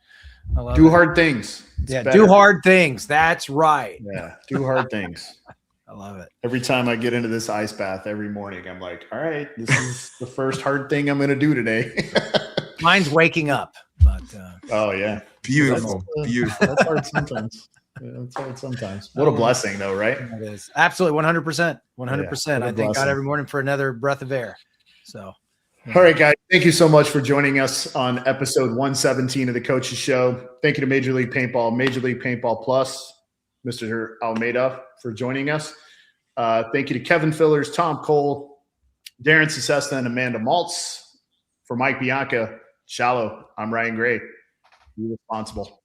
I love Do it. hard things. It's Yeah, better. do hard things. That's right. Yeah, do hard things. I love it. Every time I get into this ice bath every morning, I'm like, all right, this is the first hard thing I'm going to do today. Mine's waking up, but Oh, yeah. Beautiful, beautiful. That's hard sometimes. Yeah, that's hard sometimes. What a blessing, though, right? it is absolutely 100%. 100%. Yeah, what a I thank God blessing. every morning for another breath of air. So, All right, guys. Thank you so much for joining us on episode 117 of the Coaches Show. Thank you to Major League Paintball, Major League Paintball Plus, Mr. Almeida, for joining us. Thank you to Kevin Fillers, Tom Cole, Darren Sesesta, and Amanda Maltz. For Mike Bianca, Xalo, I'm Ryan Gray. Be responsible.